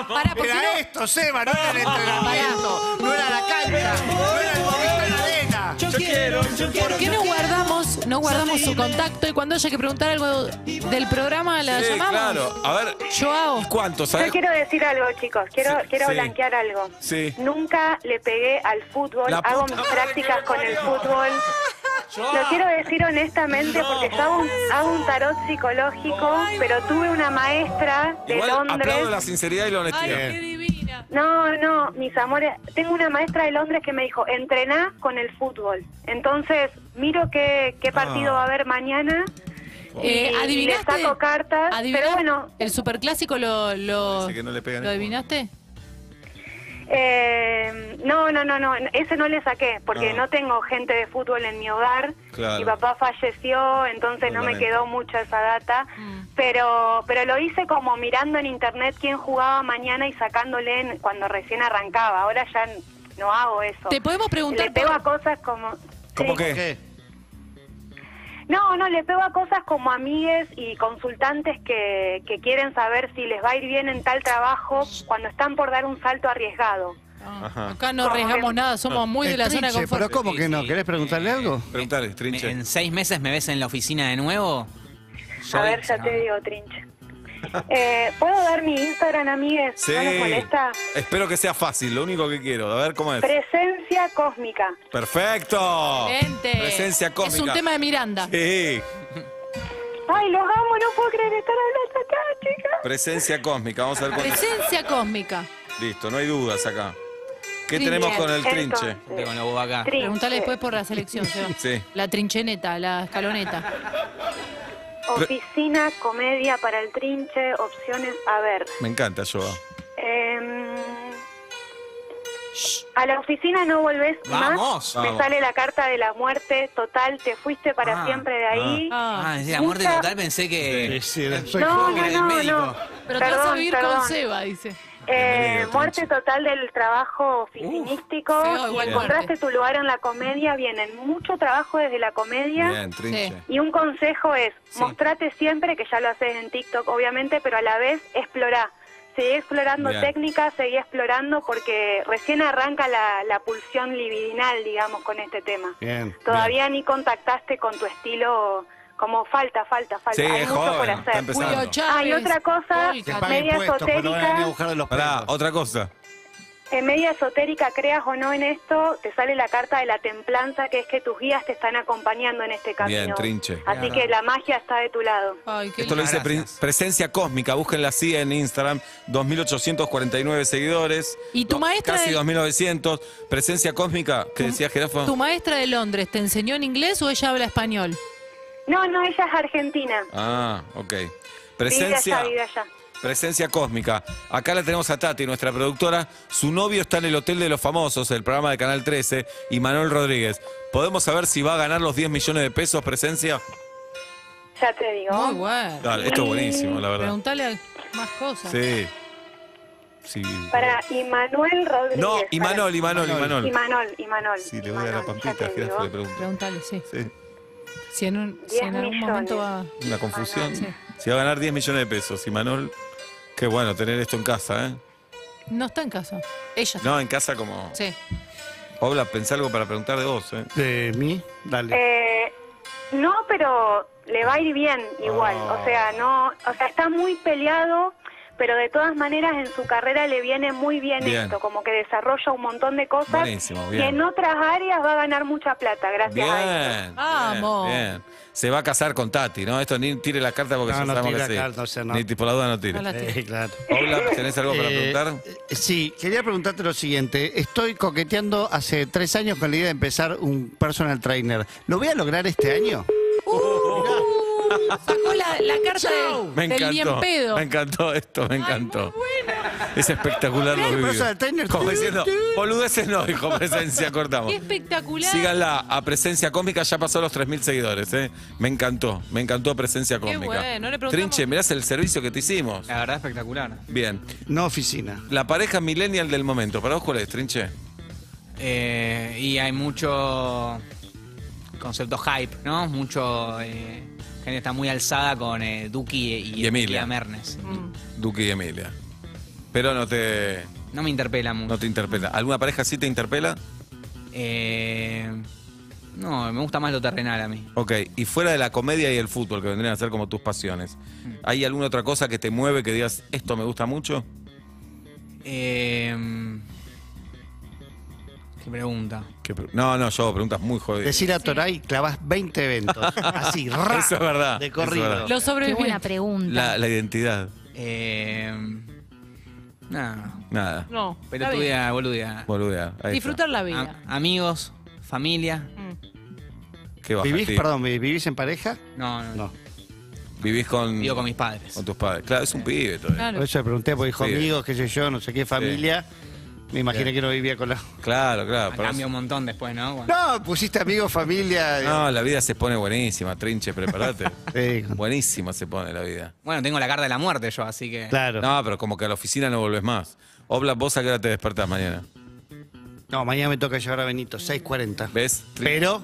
Para, ¿por qué no? Era esto, Seba, no era el entrenamiento, no era la cancha, no era el Movistar Arena. Yo quiero. ¿Por qué no guardamos su contacto y cuando haya que preguntar algo del programa la Sí, llamamos? claro. A ver, Yo hago. ¿cuántos? Yo ¿Sabes? quiero decir algo, chicos. Quiero Sí. blanquear algo. Sí. Nunca le pegué al fútbol. La Hago puta mis prácticas con el fútbol. Lo quiero decir honestamente porque yo hago un tarot psicológico, pero tuve una maestra de Igual Londres. aplaudo la sinceridad y la honestidad. Ay, qué divina. No, mis amores. Tengo una maestra de Londres que me dijo, entrená con el fútbol. Entonces, miro qué partido va a haber mañana. Y ¿Adivinaste? le saco cartas. Pero bueno, ¿El superclásico lo Dice que no le pegan. adivinaste? no, ese no le saqué, porque no tengo gente de fútbol en mi hogar. Claro. Mi papá falleció, entonces no me Totalmente. quedó mucha esa data. Pero lo hice como mirando en internet quién jugaba mañana y sacándole cuando recién arrancaba. Ahora ya no hago eso. Te podemos preguntar Le pego a cosas como... ¿Cómo Sí. qué? No, le pego a cosas como amigues y consultantes que quieren saber si les va a ir bien en tal trabajo cuando están por dar un salto arriesgado. Ajá. Acá no arriesgamos nada, somos muy de la zona de Trinche, confort. pero ¿cómo que no? ¿Querés preguntarle algo? Preguntale, Trinche. ¿En 6 meses me ves en la oficina de nuevo? A ver, ya te digo, Trinche. ¿Puedo dar mi Instagram, amigues? Sí. ¿No les molesta? Espero que sea fácil, lo único que quiero. A ver cómo es. Presencia cósmica. ¡Perfecto! Excelente. Presencia cósmica. Es un tema de Miranda. Sí. Ay, los amo, no puedo creer estar hablando acá, chicas. Presencia cósmica. Vamos a ver cuánto. Presencia cósmica. Listo, no hay dudas acá. ¿Qué Trinche. tenemos con el Trinche? Entonces, Con la voz acá. Trinche. Preguntale después por la selección, Seba. Sí. La trincheneta, la escaloneta. Oficina, comedia para el Trinche, opciones. A ver. Me encanta, Joa. A la oficina no volvés Vamos. más. Me Vamos. sale la carta de la muerte total. Te fuiste para siempre de ahí. Ah, es la muerte total, pensé que... No, que era el médico. no. Pero te vas a Perdón, vivir perdón. con Seba, dice. Bienvenido, Muerte total del trabajo oficinístico. feo, igual Si encontraste muerte. tu lugar en la comedia, vienen mucho trabajo desde la comedia. Bien, Trinche. Y un consejo es, mostrate siempre, que ya lo haces en TikTok obviamente, pero a la vez explorá. Seguí explorando Bien. técnicas, seguí explorando porque recién arranca la pulsión libidinal, digamos, con este tema. Bien. Todavía ni contactaste con tu estilo, como falta. Sí, Hay es mucho por joven, hacer. está empezando. Julio Chávez. Hay otra cosa, Que pague media impuestos cuando vayan a esotérica. buscar de los Pará, perros. otra cosa. Media esotérica, creas o no en esto, te sale la carta de la templanza, que es que tus guías te están acompañando en este camino. Bien, Trinche. Así que la magia está de tu lado. Ay, qué Esto lo lindo. dice Gracias. Presencia Cósmica. Búsquenla así en Instagram. 2.849 seguidores. ¿Y tu maestra Casi de- 2.900. Presencia Cósmica, que decía Jerafa. ¿Tu maestra de Londres te enseñó en inglés o ella habla español? No, ella es argentina. Ah, ok. Vive Presencia. allá. Presencia Cósmica. Acá la tenemos a Tati, nuestra productora. Su novio está en el Hotel de los Famosos, el programa de Canal 13, y Manuel Rodríguez. ¿Podemos saber si va a ganar los 10 millones de pesos, Presencia? Ya te digo. Muy bueno. Dale, esto es buenísimo, la verdad. Preguntale más cosas. Sí. Sí. Para Imanuel Rodríguez. No, para- Imanol. Imanol. Sí, le voy a dar la pampita, ya te Jerafa digo. le pregunto. Preguntale, sí. Sí. Si en 10 algún momento va... Una confusión. Sí. Si va a ganar 10 millones de pesos, Imanol. Qué bueno tener esto en casa, ¿eh? No está en casa. Ella está. No, en casa como... Sí. Obla, pensá algo para preguntar de vos, ¿eh? ¿De mí? Dale. No, pero le va a ir bien igual. O sea, está muy peleado, pero de todas maneras en su carrera le viene muy bien esto, como que desarrolla un montón de cosas. Buenísimo, y bien. en otras áreas va a ganar mucha plata, gracias a eso. Vamos. Bien. Se va a casar con Tati, ¿no? Esto ni tire la carta porque No, ya no sabemos tire que la sí. carta, o sea, no. Ni por la duda no tire. No la tire. Claro. Paula, ¿tenés algo para preguntar? Sí, quería preguntarte lo siguiente. Estoy coqueteando hace 3 años con la idea de empezar un personal trainer. ¿Lo voy a lograr este año? Sacó la carta del ni en pedo. Me encantó esto, me encantó. Es espectacular lo vivido. Personal trainer. Como diciendo, boludeces no, hijo, presencia, cortamos. Qué espectacular. Síganla a Presencia Cósmica, ya pasó los 3.000 seguidores, ¿eh? Me encantó Presencia Qué Cósmica. bueno, le preguntamos- Trinche, mirás el servicio que te hicimos. La verdad, espectacular. Bien. No oficina. La pareja millennial del momento, ¿para vos cuál es, Trinche? Y hay mucho concepto hype, ¿no? Mucho... gente está muy alzada con Duki y Emilia. Mernes. Duque y Emilia. Pero no te interpela mucho. No te interpela. ¿Alguna pareja sí te interpela? No, me gusta más lo terrenal a mí. Ok, y fuera de la comedia y el fútbol, que vendrían a ser como tus pasiones, ¿hay alguna otra cosa que te mueve, que digas, esto me gusta mucho? ¿Qué pregunta? No, yo preguntas muy jodidas. Decir a Toray, clavas 20 eventos. Así, ra, Eso es verdad. de eso es corrido. verdad. Lo sobrevivió. Qué buena pregunta. La identidad. Nada. No, Pero está bien. boludear. Boludear. Ahí Disfrutar la vida. Amigos, familia. está. Qué baja, ¿Vivís, sí. perdón, vivís en pareja? No. Vivís con... Vivo con mis padres. Con tus padres. Claro, es un pibe todavía. Claro. Por eso le pregunté, porque dijo Sí. amigos, qué sé yo, no sé qué, familia. Me imaginé que no vivía con la... Claro. Cambia un montón después, ¿no? Bueno. No, pusiste amigos, familia. No, la vida se pone buenísima, Trinche, prepárate. Sí. Buenísima se pone la vida. Bueno, tengo la carta de la muerte yo, así que... Claro. No, pero como que a la oficina no volvés más. Obla, ¿vos a qué hora te despertás mañana? No, mañana me toca llevar a Benito, 6:40. ¿Ves? Pero,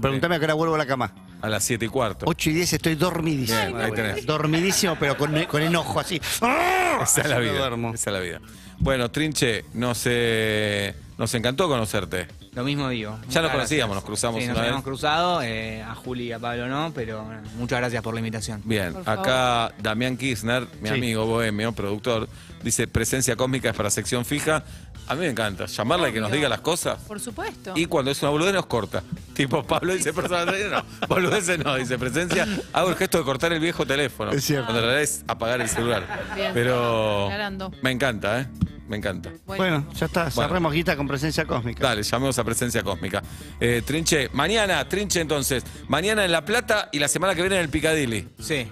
pregúntame a qué hora vuelvo a la cama. A las 7:15. 8:10 estoy dormidísimo. Bien, ahí tenés. Dormidísimo, pero con enojo, así. Esa es la Me vida. duermo. Esa es la vida. Bueno, Trinche, nos encantó conocerte. Lo mismo digo. Ya nos Muchas conocíamos, gracias. nos cruzamos Sí, una nos vez. habíamos cruzado, a Juli y a Pablo no, pero bueno, muchas gracias por la invitación. Bien, Por favor. acá Damián Kirchner, mi Sí. amigo bohemio, productor, dice Presencia Cósmica es para sección fija. A mí me encanta llamarla y que nos diga las cosas. Por supuesto. Y cuando es una boludez nos corta. Tipo, Pablo dice personal trainer, no. Boludeces no, dice Presencia. Hago el gesto de cortar el viejo teléfono. Es cierto. Cuando en realidad es apagar el celular. Bien. Pero Aclarando. me encanta, ¿eh? Me encanta. Bueno, ya está. Cerremos guita con presencia cósmica. Dale, llamemos a Presencia Cósmica. Trinche, Trinche entonces. Mañana en La Plata y la semana que viene en el Piccadilly. Sí,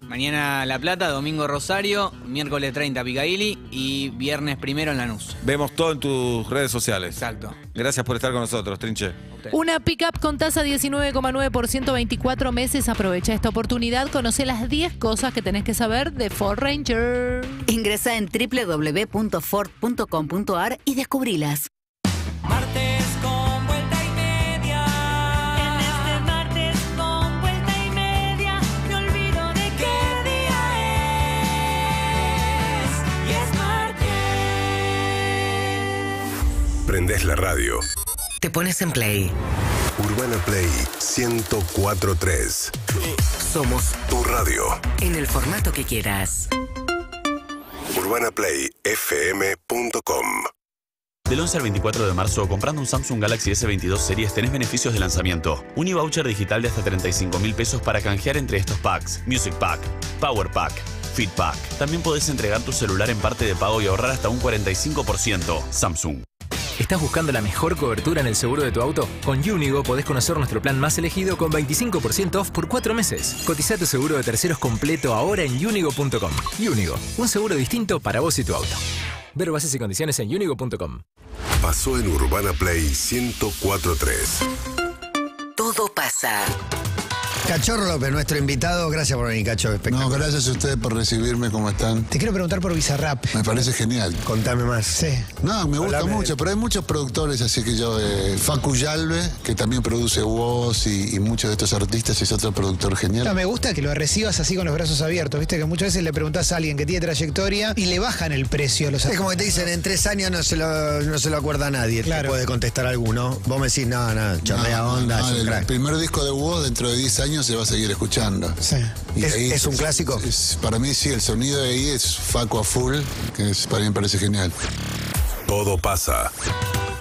mañana La Plata, domingo Rosario, miércoles 30 Piccadilly y viernes 1 en Lanús. Vemos todo en tus redes sociales. Exacto. Gracias por estar con nosotros, Trinche. Una pick-up con tasa 19,9%, 24 meses. Aprovecha esta oportunidad. Conoce las 10 cosas que tenés que saber de Ford Ranger. Ingresa en www.ford.com.ar y descubrilas. Martes con vuelta y media. En este martes con vuelta y media. Me olvido de qué día es. Y es martes. Prendés la radio. Te pones en play. Urbana Play 104.3. Somos Tu radio. en el formato que quieras. UrbanaPlayFM.com. Del 11 al 24 de marzo, comprando un Samsung Galaxy S22 Series tenés beneficios de lanzamiento. Un e-voucher digital de hasta 35.000 pesos para canjear entre estos packs. Music Pack, Power Pack, Fit Pack. También podés entregar tu celular en parte de pago y ahorrar hasta un 45%. Samsung. ¿Estás buscando la mejor cobertura en el seguro de tu auto? Con Unigo podés conocer nuestro plan más elegido con 25% off por 4 meses. Cotiza tu seguro de terceros completo ahora en unigo.com. Unigo, un seguro distinto para vos y tu auto. Ver bases y condiciones en unigo.com. Pasó en Urbana Play 104.3. Todo pasa. Cachorro López, nuestro invitado. Gracias por venir, Cacho. No, gracias a ustedes por recibirme. ¿Cómo están? Te quiero preguntar por Bizarrap. Me parece genial. Contame más. Sí. No, me gusta Hablame. mucho, pero hay muchos productores, así que yo, Facu Yalve, que también produce Woz y muchos de estos artistas, es otro productor genial. No, me gusta que lo recibas así con los brazos abiertos. Viste que muchas veces le preguntás a alguien que tiene trayectoria y le bajan el precio a los Es como que te dicen, en 3 años no se lo acuerda nadie. Claro. Te puede contestar alguno. Vos me decís, no, chorrea onda, es un el Ah, crack. primer disco de Woz dentro de 10 años se va a seguir escuchando. Sí. Y ¿Es- ahí es un clásico? Para mí sí, el sonido de ahí es Facu a full, para mí me parece genial. Todo pasa.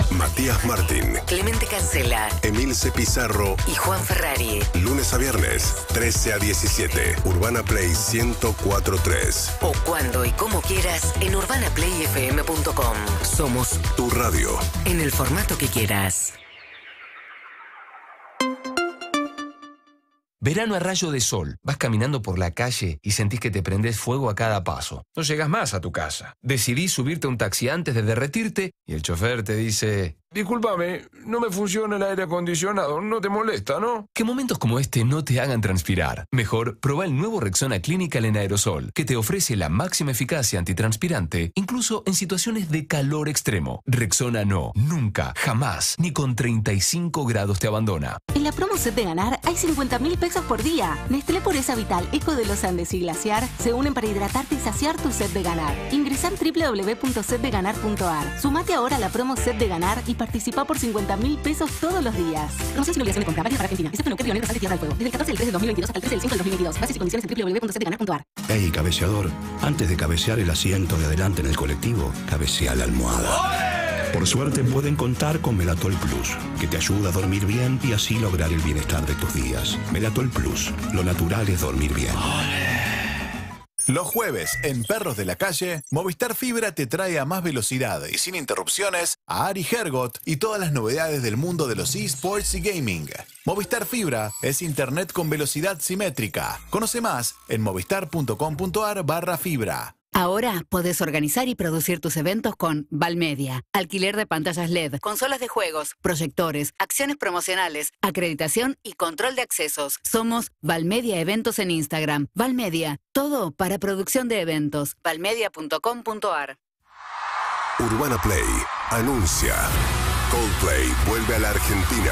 Matías Martín, Clemente Cancela Emilce Pizarro y Juan Ferrari. Lunes a viernes, 13 a 17. Urbana Play 104.3. O cuando y como quieras en urbanaplayfm.com. Somos Tu radio. en el formato que quieras. Verano a rayo de sol. Vas caminando por la calle y sentís que te prendés fuego a cada paso. No llegas más a tu casa. Decidís subirte a un taxi antes de derretirte y el chofer te dice: discúlpame, no me funciona el aire acondicionado, no te molesta, ¿no? Que momentos como este no te hagan transpirar. Mejor, probá el nuevo Rexona Clinical en aerosol, que te ofrece la máxima eficacia antitranspirante, incluso en situaciones de calor extremo. Rexona no, nunca, jamás, ni con 35 grados te abandona. En la promo Set de Ganar hay 50.000 pesos por día. Nestlé Pureza Vital, Eco de los Andes y Glaciar se unen para hidratarte y saciar tu Set de Ganar. Ingresá en www.setdeganar.ar. Sumate ahora a la promo Set de Ganar y participa por 50.000 pesos todos los días. Promoción sin obligación de compra, válida para Argentina. Excepto en Neuquén, Río Negro, Salta y Tierra del Fuego. Desde el 14 del 3 de 2022 hasta el 13 del 5 del 2022. Bases y condiciones en www.setdeganar.ar. Hey, cabeceador, antes de cabecear el asiento de adelante en el colectivo, cabecea la almohada. Por suerte pueden contar con Melatol Plus, que te ayuda a dormir bien y así lograr el bienestar de tus días. Melatol Plus, lo natural es dormir bien. Los jueves, en Perros de la Calle, Movistar Fibra te trae a más velocidad y sin interrupciones a Ari Hergot y todas las novedades del mundo de los eSports y gaming. Movistar Fibra es internet con velocidad simétrica. Conoce más en movistar.com.ar/fibra. Ahora podés organizar y producir tus eventos con Valmedia. Alquiler de pantallas LED, consolas de juegos, proyectores, acciones promocionales, acreditación y control de accesos. Somos Valmedia Eventos en Instagram. Valmedia, todo para producción de eventos. valmedia.com.ar. Urbana Play anuncia. Coldplay vuelve a la Argentina.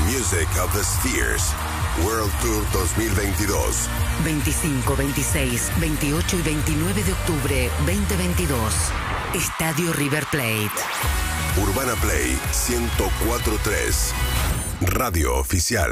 Music of the Spheres. World Tour 2022. 25, 26, 28 y 29 de octubre 2022. Estadio River Plate. Urbana Play 104.3. Radio oficial.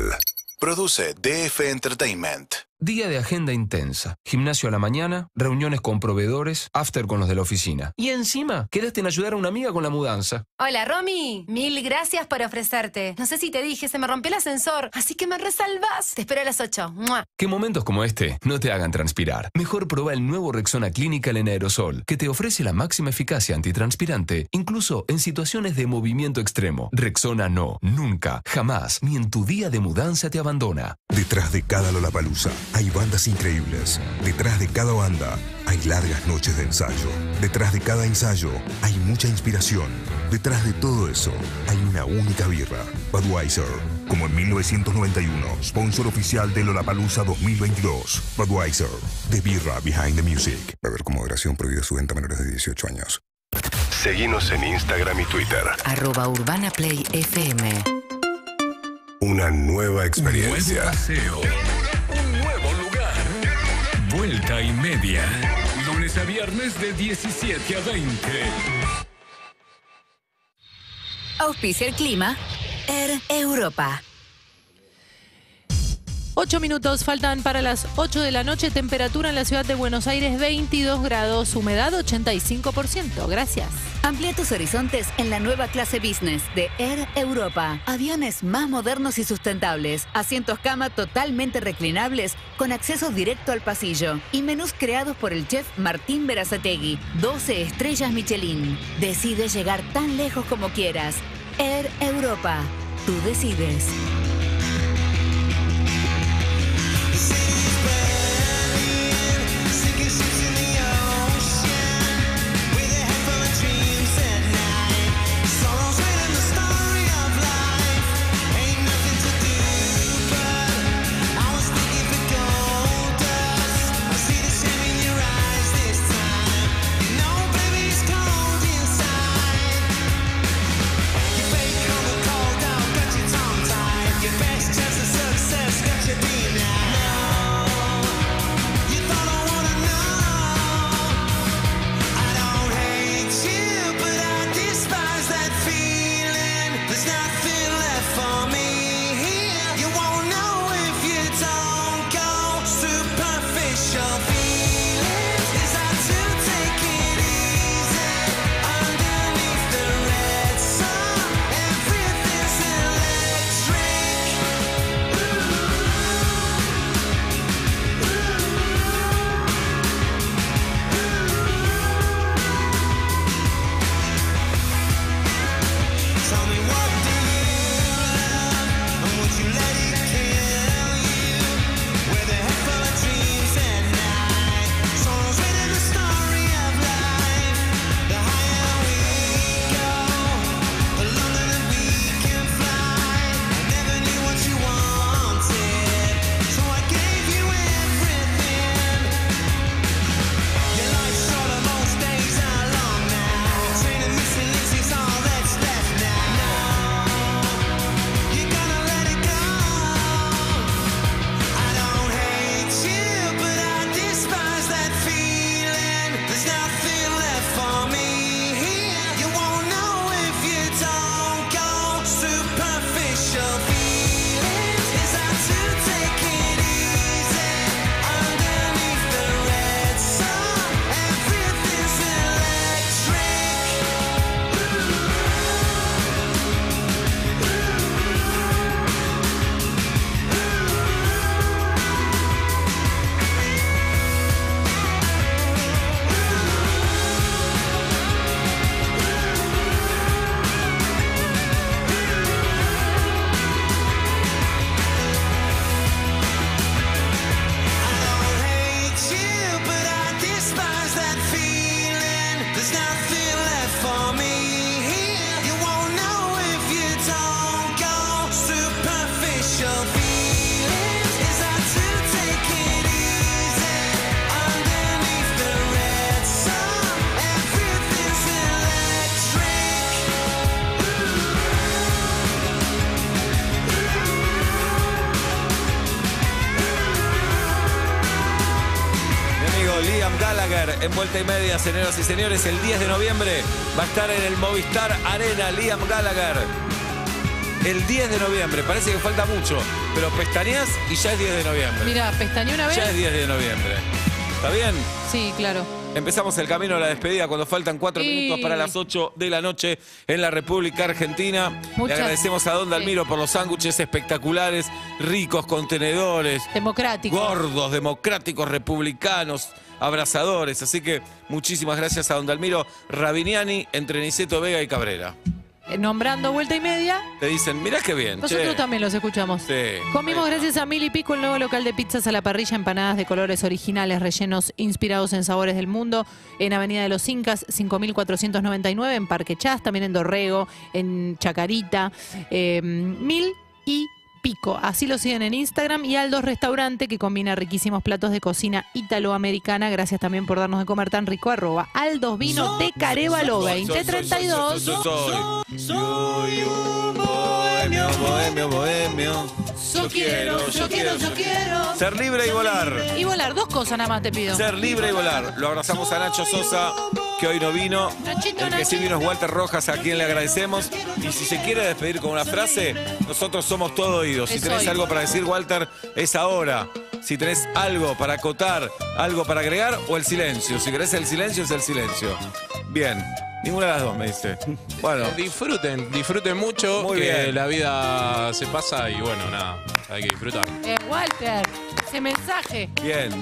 Produce DF Entertainment. Día de agenda intensa. Gimnasio a la mañana, reuniones con proveedores, after con los de la oficina. Y encima, quedaste en ayudar a una amiga con la mudanza. Hola, Romy. Mil gracias por ofrecerte. No sé si te dije, se me rompió el ascensor, así que me resalvas. Te espero a las 8. ¡Mua! Que momentos como este no te hagan transpirar. Mejor prueba el nuevo Rexona Clinical en aerosol, que te ofrece la máxima eficacia antitranspirante, incluso en situaciones de movimiento extremo. Rexona no, nunca, jamás, ni en tu día de mudanza te abandona. Detrás de cada Lollapalooza hay bandas increíbles. Detrás de cada banda hay largas noches de ensayo. Detrás de cada ensayo hay mucha inspiración. Detrás de todo eso hay una única birra, Budweiser. Como en 1991, sponsor oficial de Lollapalooza 2022. Budweiser, the birra behind the music. Beber con moderación, prohibida su venta a menores de 18 años. Seguinos en Instagram y Twitter. @urbanaplayfm. Una nueva experiencia. Nuevo paseo. Un nuevo lugar. Vuelta y media. Lunes a viernes de 17 a 20. Auspicia el clima. Air Europa. 8 minutos faltan para las 8 de la noche. Temperatura en la ciudad de Buenos Aires 22 grados. Humedad 85%. Gracias. Amplía tus horizontes en la nueva clase business de Air Europa. Aviones más modernos y sustentables. Asientos cama totalmente reclinables con acceso directo al pasillo. Y menús creados por el chef Martín Berazategui. 12 estrellas Michelin. Decide llegar tan lejos como quieras. Air Europa. Tú decides. Gallagher en Vuelta y Media, señoras y señores. El 10 de noviembre va a estar en el Movistar Arena Liam Gallagher. El 10 de noviembre, parece que falta mucho, pero pestañeas y ya es 10 de noviembre. Mira, pestañé una vez. Ya es 10 de noviembre. ¿Está bien? Sí, claro. Empezamos el camino a la despedida cuando faltan 4 minutos para las 8 de la noche en la República Argentina. Le agradecemos a Don Dalmiro por los sándwiches espectaculares, ricos, contenedores. Democráticos. Gordos, democráticos, republicanos, abrazadores. Así que muchísimas gracias a Don Dalmiro Rabiniani entre Niceto, Vega y Cabrera. Nombrando Vuelta y Media. Te dicen, mirá qué bien. Nosotros también los escuchamos. Sí. Comimos gracias a Mil y Pico, el nuevo local de pizzas a la parrilla, empanadas de colores originales, rellenos inspirados en sabores del mundo, en Avenida de los Incas, 5499, en Parque Chas, también en Dorrego, en Chacarita. Mil y Pico, así lo siguen en Instagram. Y Aldos Restaurante, que combina riquísimos platos de cocina italoamericana. Gracias también por darnos de comer tan rico. @Aldos Vino de Carévalo 2032. Soy un bohemio, bohemio, bohemio. Yo quiero. Ser libre y volar. Y volar, 2 cosas nada más te pido. Ser libre y volar. Lo abrazamos a Nacho Sosa, que hoy no vino. El que sí vino es Walter Rojas, a quien le agradecemos. Y si se quiere despedir con una frase, nosotros somos todo oídos. Si tenés algo para decir, Walter, es ahora. Si tenés algo para acotar, algo para agregar, o el silencio. Si querés el silencio, es el silencio. Bien. Ninguna de las dos, me dice. Bueno. Disfruten mucho. Muy que bien. la vida se pasa y bueno, nada, hay que disfrutar. Walter, ese mensaje.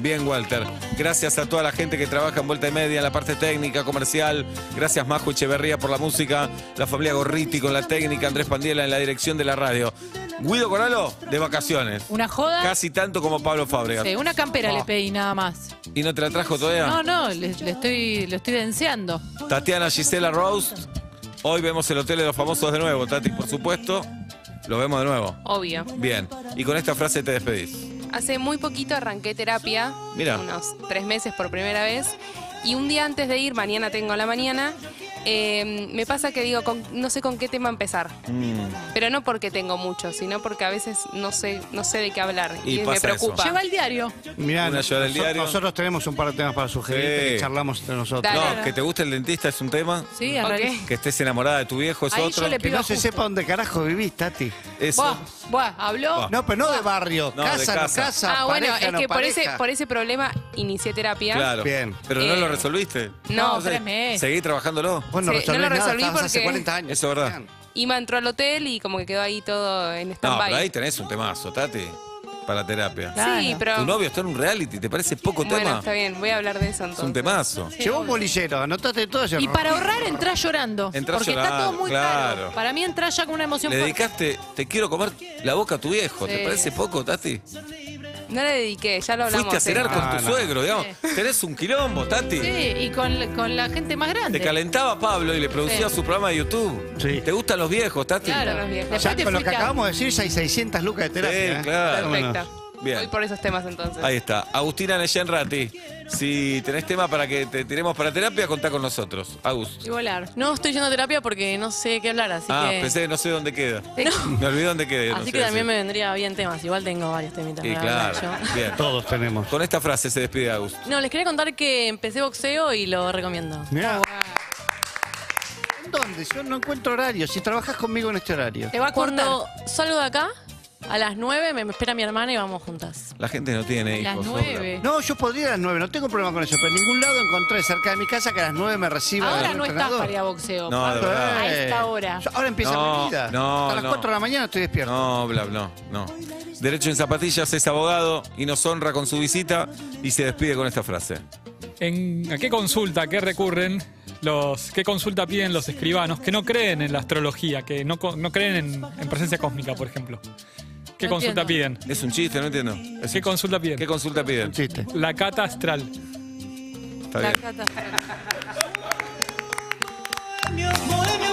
Bien, Walter. Gracias a toda la gente que trabaja en Vuelta y Media, en la parte técnica, comercial. Gracias, Majo Echeverría, por la música. La familia Gorriti con la técnica. Andrés Pandiela en la dirección de la radio. Guido Coralo, de vacaciones. ¿Una joda? Casi tanto como Pablo Fábregas. Sí, una campera le pedí nada más. ¿Y no te la trajo todavía? No, le estoy denseando. Tatiana Gisela Roast. Hoy vemos el Hotel de los Famosos de nuevo, Tati, por supuesto. Lo vemos de nuevo. Obvio. Bien. Y con esta frase te despedís. Hace muy poquito arranqué terapia, Mira. unos 3 meses por primera vez, y un día antes de ir, mañana tengo la mañana, me pasa que digo, no sé con qué tema empezar. Pero no porque tengo mucho, sino porque a veces no sé de qué hablar Y y me pasa preocupa. eso. Lleva el diario. Mirá, Una ayuda del diario. nosotros tenemos un par de temas para sugerirte Sí. que charlamos entre nosotros. No, que te guste el dentista es un tema. Sí, es rarísimo. Que estés enamorada de tu viejo es Ahí otro. yo le Que pido no se ajuste. sepa dónde carajo vivís, Tati. Eso. Buah, habló. No, pero no de barrio. No, de casa, casa. no casa. Ah, bueno, pareja, es no que pareja. por ese problema inicié terapia. Claro. Bien. Pero no lo resolviste. No, sé, 3 meses. Seguí trabajándolo. Vos no Sí, resolvés no lo nada, resolví estabas hace porque- 40 años. Eso es verdad. Ima entró al hotel y como que quedó ahí todo en No, stand-by. pero ahí tenés un temazo, Tati, para terapia. Sí, pero... Tu novio está en un reality, ¿te parece poco Bueno, tema? está bien, voy a hablar de eso Es un entonces. temazo. Llevó un bolillero, anotaste todo eso. Y para ahorrar entrás llorando. Entrás porque está llorando, todo muy claro. caro. Para mí entrás ya con una emoción Le fuerte. dedicaste, te quiero comer la boca a tu viejo. ¿Te Sí. parece poco, Tati? No le dediqué, ya lo hablamos. Fuiste a cenar con tu no. suegro, digamos. Tenés un quilombo, Tati. Sí, y con la gente más grande. Te calentaba Pablo y le producía Sí. su programa de YouTube. Sí. ¿Te gustan los viejos, Tati? Claro. Los viejos. Después Ya te con lo que fuiste a- acabamos de decir, ya hay 600 lucas de terapia. Sí, claro. Perfecto. Voy Bien. por esos temas entonces. Ahí está. Agustina Neyenrati. Si tenés tema para que te tiremos para terapia, contá con nosotros. Agus. Y volar. No estoy yendo a terapia porque no sé qué hablar, así que... Pensé que no sé dónde queda. Me olvidé dónde queda. Así que también me vendría bien temas. Igual tengo varios temitas. Sí, para hablar claro. yo. Bien. Todos tenemos. Con esta frase se despide Agus. No, les quería contar que empecé boxeo y lo recomiendo. Mirá. ¿En dónde? Yo no encuentro horario. Si trabajas conmigo en este horario. Te va a Cuando salgo de acá, a las 9 me espera mi hermana y vamos juntas. La gente no tiene Las hijos. 9. No, yo podría a las 9, no tengo problema con eso, pero en ningún lado encontré cerca de mi casa que a las 9 me reciba Ahora el no estás entrenador. para ir a boxeo. No, de Pablo. verdad. A esta hora. Ahora empieza No, mi vida. no, a las no. 4 de la mañana estoy despierto. No, no. Derecho en Zapatillas es abogado y nos honra con su visita y se despide con esta frase. ¿A qué consulta, qué recurren qué consulta piden los escribanos que no creen en la astrología, que no creen en presencia cósmica, por ejemplo? ¿Qué No consulta entiendo. piden? Es un chiste, no entiendo. ¿Qué consulta piden? ¿Qué consulta piden? Chiste. La cata astral. Está La bien. cata.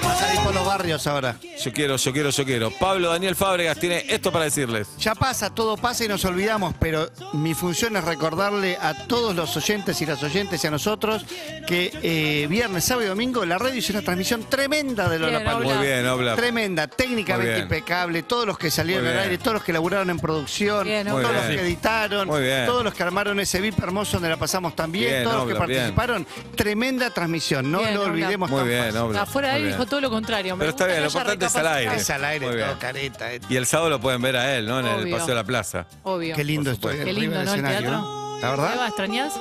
Vas a ir por los barrios ahora. Yo quiero. Pablo Daniel Fábregas tiene esto para decirles. Ya pasa, todo pasa y nos olvidamos, pero mi función es recordarle a todos los oyentes y las oyentes y a nosotros que viernes, sábado y domingo la radio hizo una transmisión tremenda de Lollapalooza. Muy bien, Obla. Tremenda, técnicamente Muy bien. impecable, todos los que salieron Muy al bien. aire, todos los que laburaron en producción, Bien, todos Obla. los Muy que bien. editaron, Muy bien. todos los que armaron ese VIP hermoso donde la pasamos tan bien, Bien, todos los que Obla, bien. participaron. Tremenda transmisión, no Bien, lo Obla. olvidemos Muy tan bien, fácil. Obla. Afuera de Muy ahí bien. dijo todo lo contrario. Pero está bien, lo gusta que haya importante es al aire. Es al aire, Muy todo bien. careta. Y el sábado lo pueden ver a él, ¿no? En el Obvio. Paseo de la Plaza. Obvio. Qué lindo Por estoy. supuesto. Qué arriba lindo, del ¿no? El escenario, teatro. ¿no? La verdad. Eva, ¿extrañás?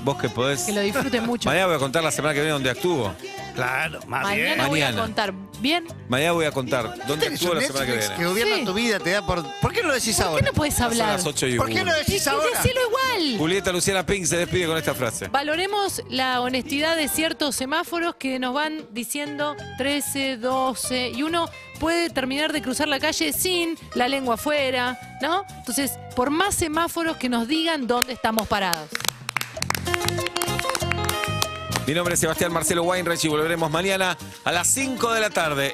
Vos que podés. Que lo disfruten mucho. Mañana voy a contar la semana que viene dónde actúo. Claro, más bien. Mañana voy a Mañana. contar. ¿Bien? Mañana voy a contar dónde ¿Tenés actúo un la semana que Netflix viene. que gobierna Sí. tu vida? Te da ¿Por qué no lo decís ¿Por ahora? qué no puedes Son hablar? las 8 y ¿Por qué 1. no decís ahora? Decilo igual. Julieta Luciana Pink se despide con esta frase. Valoremos la honestidad de ciertos semáforos que nos van diciendo 13, 12 y uno puede terminar de cruzar la calle sin la lengua afuera, ¿no? Entonces, por más semáforos que nos digan dónde estamos parados. Mi nombre es Sebastián Marcelo Weinreich y volveremos mañana a las 5 de la tarde.